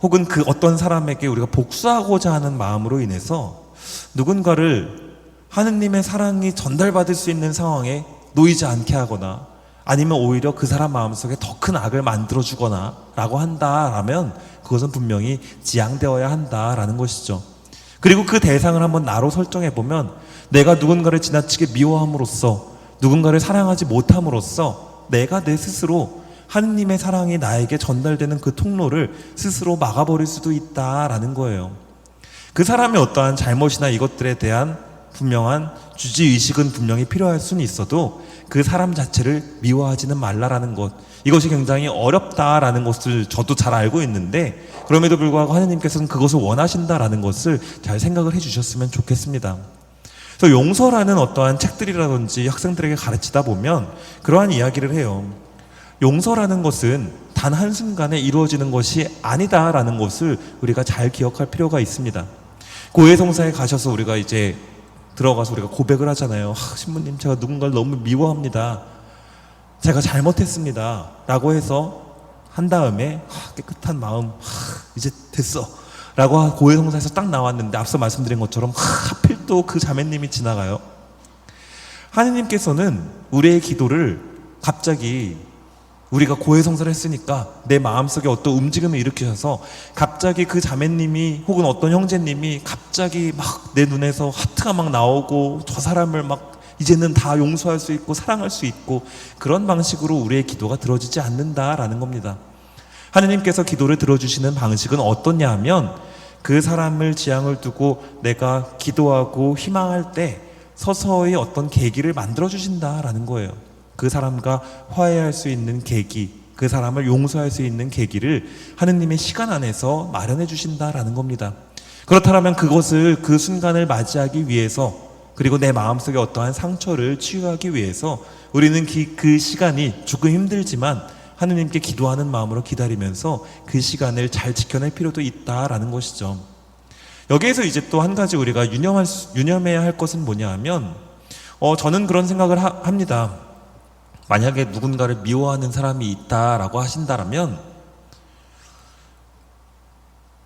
혹은 그 어떤 사람에게 우리가 복수하고자 하는 마음으로 인해서 누군가를 하느님의 사랑이 전달받을 수 있는 상황에 놓이지 않게 하거나 아니면 오히려 그 사람 마음속에 더 큰 악을 만들어주거나 라고 한다라면 그것은 분명히 지양되어야 한다라는 것이죠. 그리고 그 대상을 한번 나로 설정해보면 내가 누군가를 지나치게 미워함으로써 누군가를 사랑하지 못함으로써 내가 내 스스로 하느님의 사랑이 나에게 전달되는 그 통로를 스스로 막아버릴 수도 있다라는 거예요. 그 사람의 어떠한 잘못이나 이것들에 대한 분명한 주지의식은 분명히 필요할 수는 있어도 그 사람 자체를 미워하지는 말라라는 것, 이것이 굉장히 어렵다라는 것을 저도 잘 알고 있는데 그럼에도 불구하고 하느님께서는 그것을 원하신다라는 것을 잘 생각을 해주셨으면 좋겠습니다. 또 용서라는 어떠한 책들이라든지 학생들에게 가르치다 보면 그러한 이야기를 해요. 용서라는 것은 단 한순간에 이루어지는 것이 아니다라는 것을 우리가 잘 기억할 필요가 있습니다. 고해성사에 가셔서 우리가 이제 들어가서 우리가 고백을 하잖아요. 신부님, 제가 누군가를 너무 미워합니다. 제가 잘못했습니다. 라고 해서 한 다음에 깨끗한 마음, 이제 됐어. 라고 고해성사에서 딱 나왔는데 앞서 말씀드린 것처럼 하필 또 그 자매님이 지나가요. 하느님께서는 우리의 기도를 갑자기 우리가 고해성사를 했으니까 내 마음속에 어떤 움직임을 일으키셔서 갑자기 그 자매님이 혹은 어떤 형제님이 갑자기 막 내 눈에서 하트가 막 나오고 저 사람을 막 이제는 다 용서할 수 있고 사랑할 수 있고 그런 방식으로 우리의 기도가 들어지지 않는다라는 겁니다. 하느님께서 기도를 들어주시는 방식은 어떠냐 하면 그 사람을 지향을 두고 내가 기도하고 희망할 때 서서히 어떤 계기를 만들어 주신다라는 거예요. 그 사람과 화해할 수 있는 계기, 그 사람을 용서할 수 있는 계기를 하느님의 시간 안에서 마련해 주신다라는 겁니다. 그렇다면 그것을 그 순간을 맞이하기 위해서 그리고 내 마음속에 어떠한 상처를 치유하기 위해서 우리는 그 시간이 조금 힘들지만 하느님께 기도하는 마음으로 기다리면서 그 시간을 잘 지켜낼 필요도 있다라는 것이죠. 여기에서 이제 또 한 가지 우리가 유념해야 할 것은 뭐냐 하면 저는 그런 생각을 합니다. 만약에 누군가를 미워하는 사람이 있다라고 하신다라면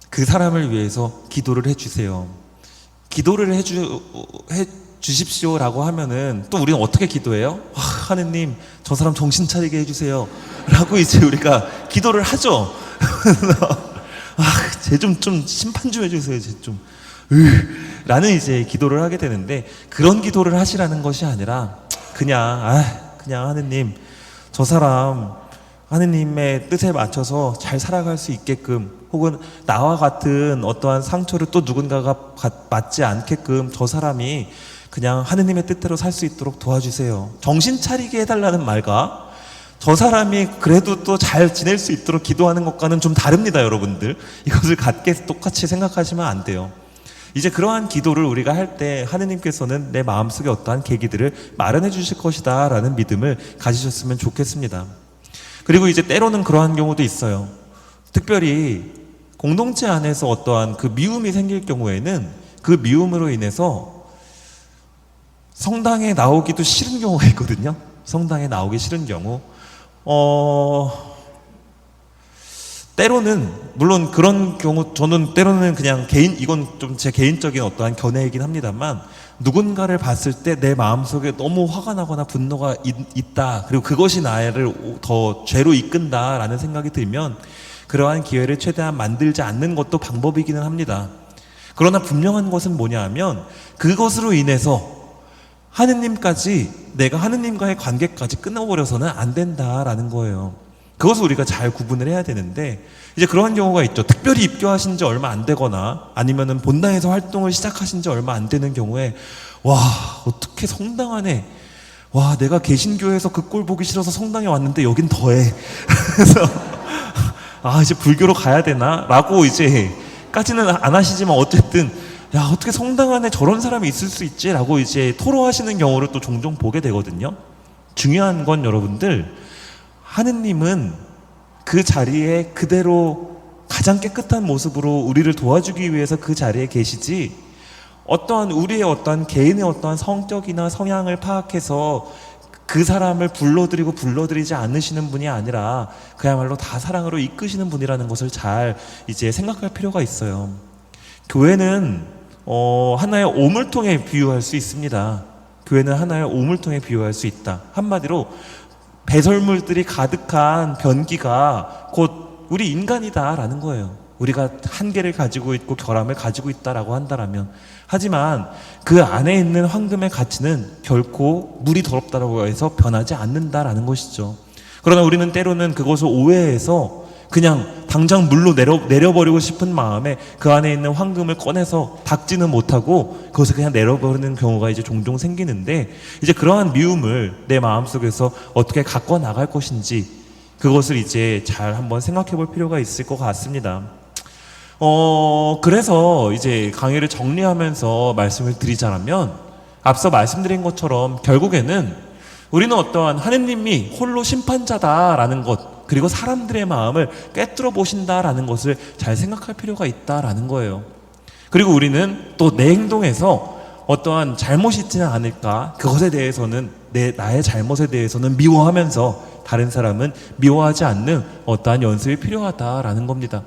그 사람을 위해서 기도를 해주세요. 기도를 해주십시오라고 하면은 또 우리는 어떻게 기도해요? 하느님, 저 사람 정신 차리게 해주세요. 라고 이제 우리가 기도를 하죠. 쟤 좀 심판 좀 해주세요. 쟤 좀. 라는 이제 기도를 하게 되는데 그런 기도를 하시라는 것이 아니라 그냥 하느님, 저 사람 하느님의 뜻에 맞춰서 잘 살아갈 수 있게끔 혹은 나와 같은 어떠한 상처를 또 누군가가 맞지 않게끔 저 사람이 그냥 하느님의 뜻대로 살 수 있도록 도와주세요. 정신 차리게 해달라는 말과 저 사람이 그래도 또 잘 지낼 수 있도록 기도하는 것과는 좀 다릅니다, 여러분들. 이것을 같게 똑같이 생각하시면 안 돼요. 이제 그러한 기도를 우리가 할 때 하느님께서는 내 마음속에 어떠한 계기들을 마련해 주실 것이다 라는 믿음을 가지셨으면 좋겠습니다. 그리고 이제 때로는 그러한 경우도 있어요. 특별히 공동체 안에서 어떠한 그 미움이 생길 경우에는 그 미움으로 인해서 성당에 나오기도 싫은 경우가 있거든요. 성당에 나오기 싫은 경우. 때로는 물론 그런 경우 저는 때로는 그냥 이건 좀 제 개인적인 어떠한 견해이긴 합니다만 누군가를 봤을 때 내 마음속에 너무 화가 나거나 분노가 있다 그리고 그것이 나를 더 죄로 이끈다라는 생각이 들면 그러한 기회를 최대한 만들지 않는 것도 방법이기는 합니다. 그러나 분명한 것은 뭐냐 하면 그것으로 인해서 하느님까지 내가 하느님과의 관계까지 끊어버려서는 안 된다라는 거예요. 그것을 우리가 잘 구분을 해야 되는데 이제 그러한 경우가 있죠. 특별히 입교하신 지 얼마 안 되거나 아니면은 본당에서 활동을 시작하신 지 얼마 안 되는 경우에 와 어떻게 성당 안에 와 내가 개신교에서 그 꼴 보기 싫어서 성당에 왔는데 여긴 더해. 그래서 이제 불교로 가야 되나? 라고 이제 까지는 안 하시지만 어쨌든 야 어떻게 성당 안에 저런 사람이 있을 수 있지? 라고 이제 토로하시는 경우를 또 종종 보게 되거든요. 중요한 건 여러분들 하느님은 그 자리에 그대로 가장 깨끗한 모습으로 우리를 도와주기 위해서 그 자리에 계시지 어떠한 우리의 어떠한 개인의 어떠한 성격이나 성향을 파악해서 그 사람을 불러들이지 않으시는 분이 아니라 그야말로 다 사랑으로 이끄시는 분이라는 것을 잘 이제 생각할 필요가 있어요. 교회는 하나의 오물통에 비유할 수 있습니다. 교회는 하나의 오물통에 비유할 수 있다. 한마디로 배설물들이 가득한 변기가 곧 우리 인간이다라는 거예요. 우리가 한계를 가지고 있고 결함을 가지고 있다라고 한다라면 하지만 그 안에 있는 황금의 가치는 결코 물이 더럽다라고 해서 변하지 않는다라는 것이죠. 그러나 우리는 때로는 그것을 오해해서 그냥 당장 물로 내려버리고 싶은 마음에 그 안에 있는 황금을 꺼내서 닦지는 못하고 그것을 그냥 내려버리는 경우가 이제 종종 생기는데 이제 그러한 미움을 내 마음속에서 어떻게 갖고 나갈 것인지 그것을 이제 잘 한번 생각해 볼 필요가 있을 것 같습니다. 그래서 이제 강의를 정리하면서 말씀을 드리자면 앞서 말씀드린 것처럼 결국에는 우리는 어떠한 하느님이 홀로 심판자다라는 것, 그리고 사람들의 마음을 꿰뚫어 보신다라는 것을 잘 생각할 필요가 있다라는 거예요. 그리고 우리는 또 내 행동에서 어떠한 잘못이 있지는 않을까, 그것에 대해서는 나의 잘못에 대해서는 미워하면서 다른 사람은 미워하지 않는 어떠한 연습이 필요하다라는 겁니다.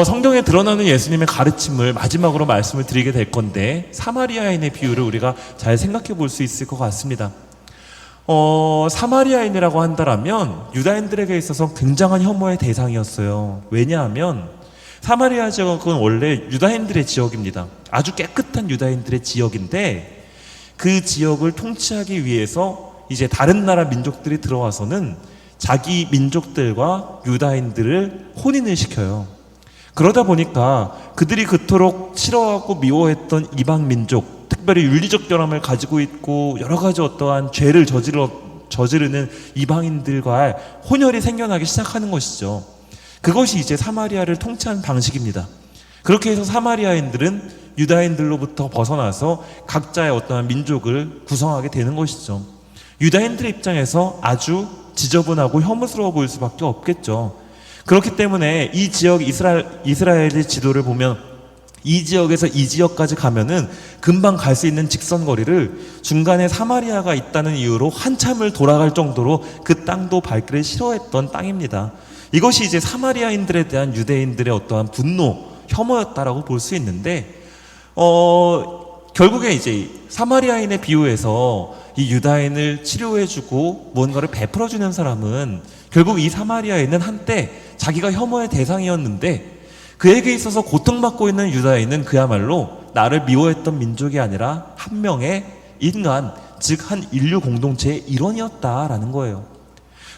성경에 드러나는 예수님의 가르침을 마지막으로 말씀을 드리게 될 건데, 사마리아인의 비유를 우리가 잘 생각해 볼 수 있을 것 같습니다. 사마리아인이라고 한다라면 유다인들에게 있어서 굉장한 혐오의 대상이었어요. 왜냐하면 사마리아 지역은 원래 유다인들의 지역입니다. 아주 깨끗한 유다인들의 지역인데, 그 지역을 통치하기 위해서 이제 다른 나라 민족들이 들어와서는 자기 민족들과 유다인들을 혼인을 시켜요. 그러다 보니까 그들이 그토록 싫어하고 미워했던 이방 민족, 특별히 윤리적 결함을 가지고 있고 여러 가지 어떠한 죄를 저지르는 이방인들과 혼혈이 생겨나기 시작하는 것이죠. 그것이 이제 사마리아를 통치하는 방식입니다. 그렇게 해서 사마리아인들은 유다인들로부터 벗어나서 각자의 어떠한 민족을 구성하게 되는 것이죠. 유다인들의 입장에서 아주 지저분하고 혐오스러워 보일 수밖에 없겠죠. 그렇기 때문에 이 지역 이스라엘의 지도를 보면 이 지역에서 이 지역까지 가면은 금방 갈 수 있는 직선거리를 중간에 사마리아가 있다는 이유로 한참을 돌아갈 정도로 그 땅도 밟기를 싫어했던 땅입니다. 이것이 이제 사마리아인들에 대한 유대인들의 어떠한 분노, 혐오였다라고 볼 수 있는데, 결국에 이제 사마리아인의 비유에서 이 유다인을 치료해주고 무언가를 베풀어주는 사람은 결국 이 사마리아인은 한때 자기가 혐오의 대상이었는데, 그에게 있어서 고통받고 있는 유다인은 그야말로 나를 미워했던 민족이 아니라 한 명의 인간, 즉 한 인류 공동체의 일원이었다라는 거예요.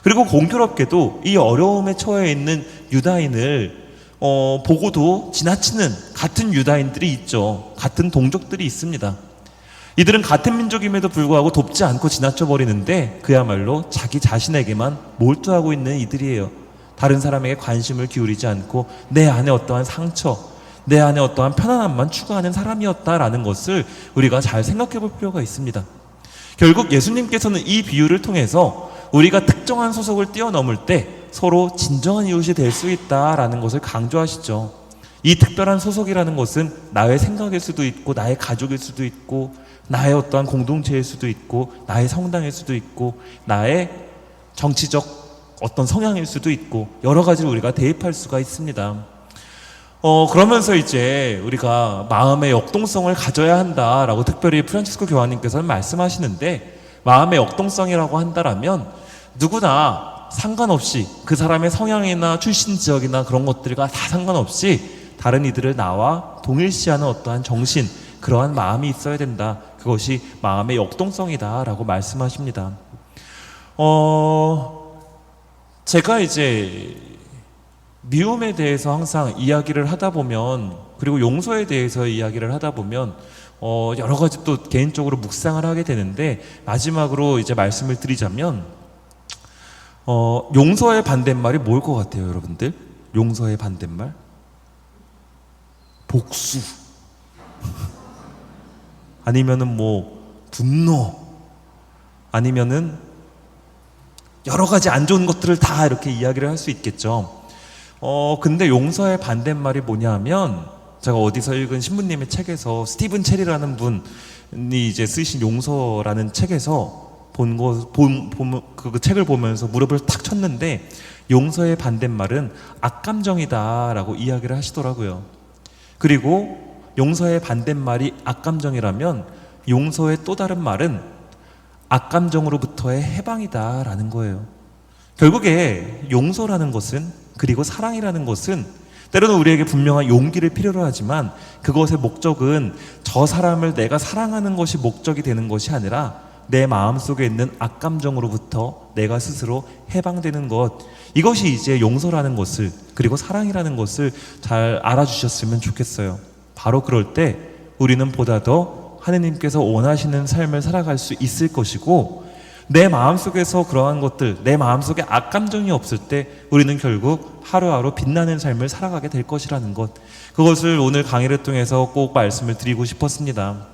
그리고 공교롭게도 이 어려움에 처해 있는 유다인을 보고도 지나치는 같은 유다인들이 있죠. 같은 동족들이 있습니다. 이들은 같은 민족임에도 불구하고 돕지 않고 지나쳐 버리는데, 그야말로 자기 자신에게만 몰두하고 있는 이들이에요. 다른 사람에게 관심을 기울이지 않고 내 안에 어떠한 상처, 내 안에 어떠한 편안함만 추구하는 사람이었다라는 것을 우리가 잘 생각해 볼 필요가 있습니다. 결국 예수님께서는 이 비유를 통해서 우리가 특정한 소속을 뛰어넘을 때 서로 진정한 이웃이 될 수 있다라는 것을 강조하시죠. 이 특별한 소속이라는 것은 나의 생각일 수도 있고, 나의 가족일 수도 있고, 나의 어떠한 공동체일 수도 있고, 나의 성당일 수도 있고, 나의 정치적 어떤 성향일 수도 있고, 여러 가지를 우리가 대입할 수가 있습니다. 그러면서 이제 우리가 마음의 역동성을 가져야 한다라고 특별히 프란치스코 교황님께서는 말씀하시는데, 마음의 역동성이라고 한다라면 누구나 상관없이 그 사람의 성향이나 출신 지역이나 그런 것들과 다 상관없이 다른 이들을 나와 동일시하는 어떠한 정신, 그러한 마음이 있어야 된다. 그것이 마음의 역동성이다라고 말씀하십니다. 제가 이제 미움에 대해서 항상 이야기를 하다 보면, 그리고 용서에 대해서 이야기를 하다 보면 여러 가지 또 개인적으로 묵상을 하게 되는데, 마지막으로 이제 말씀을 드리자면, 용서의 반대말이 뭘 것 같아요, 여러분들? 용서의 반대말? 복수. 아니면은 분노. 아니면은 여러 가지 안 좋은 것들을 다 이렇게 이야기를 할 수 있겠죠. 근데 용서의 반대말이 뭐냐 하면, 제가 어디서 읽은 신부님의 책에서 스티븐 체리라는 분이 이제 쓰신 용서라는 책에서 그 책을 보면서 무릎을 탁 쳤는데, 용서의 반대말은 악감정이다라고 이야기를 하시더라고요. 그리고 용서의 반대말이 악감정이라면 용서의 또 다른 말은 악감정으로부터의 해방이다라는 거예요. 결국에 용서라는 것은, 그리고 사랑이라는 것은 때로는 우리에게 분명한 용기를 필요로 하지만, 그것의 목적은 저 사람을 내가 사랑하는 것이 목적이 되는 것이 아니라 내 마음속에 있는 악감정으로부터 내가 스스로 해방되는 것, 이것이 이제 용서라는 것을, 그리고 사랑이라는 것을 잘 알아주셨으면 좋겠어요. 바로 그럴 때 우리는 보다 더 하느님께서 원하시는 삶을 살아갈 수 있을 것이고, 내 마음속에서 그러한 것들, 내 마음속에 악감정이 없을 때 우리는 결국 하루하루 빛나는 삶을 살아가게 될 것이라는 것, 그것을 오늘 강의를 통해서 꼭 말씀을 드리고 싶었습니다.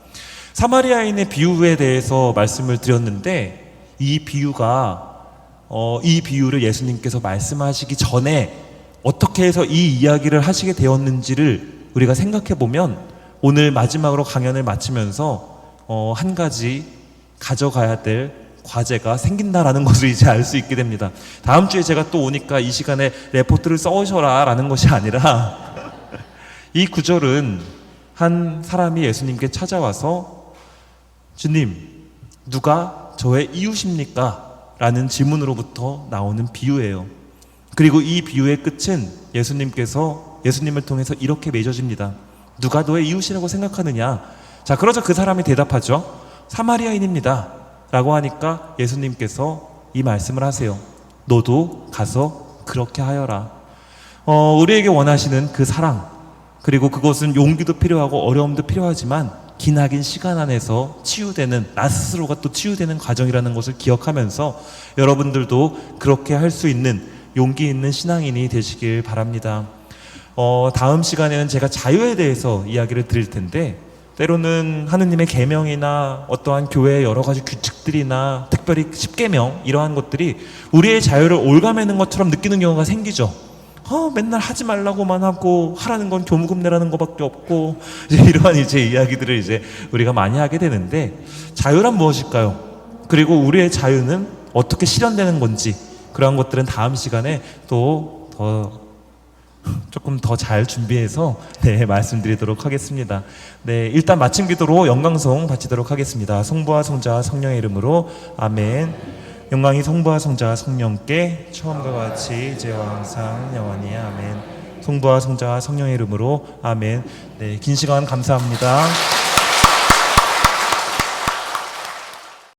사마리아인의 비유에 대해서 말씀을 드렸는데 이 비유를 예수님께서 말씀하시기 전에 어떻게 해서 이 이야기를 하시게 되었는지를 우리가 생각해 보면 오늘 마지막으로 강연을 마치면서 한 가지 가져가야 될 과제가 생긴다라는 것을 이제 알 수 있게 됩니다. 다음 주에 제가 또 오니까 이 시간에 레포트를 써오셔라 라는 것이 아니라 이 구절은 한 사람이 예수님께 찾아와서 주님, 누가 저의 이웃입니까? 라는 질문으로부터 나오는 비유예요. 그리고 이 비유의 끝은 예수님을 통해서 이렇게 맺어집니다. 누가 너의 이웃이라고 생각하느냐? 자, 그러자 그 사람이 대답하죠. 사마리아인입니다. 라고 하니까 예수님께서 이 말씀을 하세요. 너도 가서 그렇게 하여라. 우리에게 원하시는 그 사랑, 그리고 그것은 용기도 필요하고 어려움도 필요하지만 기나긴 시간 안에서 나 스스로가 또 치유되는 과정이라는 것을 기억하면서 여러분들도 그렇게 할 수 있는 용기 있는 신앙인이 되시길 바랍니다. 다음 시간에는 제가 자유에 대해서 이야기를 드릴 텐데 때로는 하느님의 계명이나 어떠한 교회의 여러 가지 규칙들이나 특별히 십계명 이러한 것들이 우리의 자유를 올가매는 것처럼 느끼는 경우가 생기죠. 맨날 하지 말라고만 하고 하라는 건 교무금 내라는 것밖에 없고 이러한 이야기들을 우리가 많이 하게 되는데 자유란 무엇일까요? 그리고 우리의 자유는 어떻게 실현되는 건지 그러한 것들은 다음 시간에 또 조금 더 잘 준비해서 말씀드리도록 하겠습니다. 일단 마침 기도로 영광송 바치도록 하겠습니다. 성부와 성자와 성령의 이름으로 아멘. 영광이 성부와 성자와 성령께 처음과 같이 이제와 항상 영원히 아멘. 성부와 성자와 성령의 이름으로 아멘. 긴 시간 감사합니다.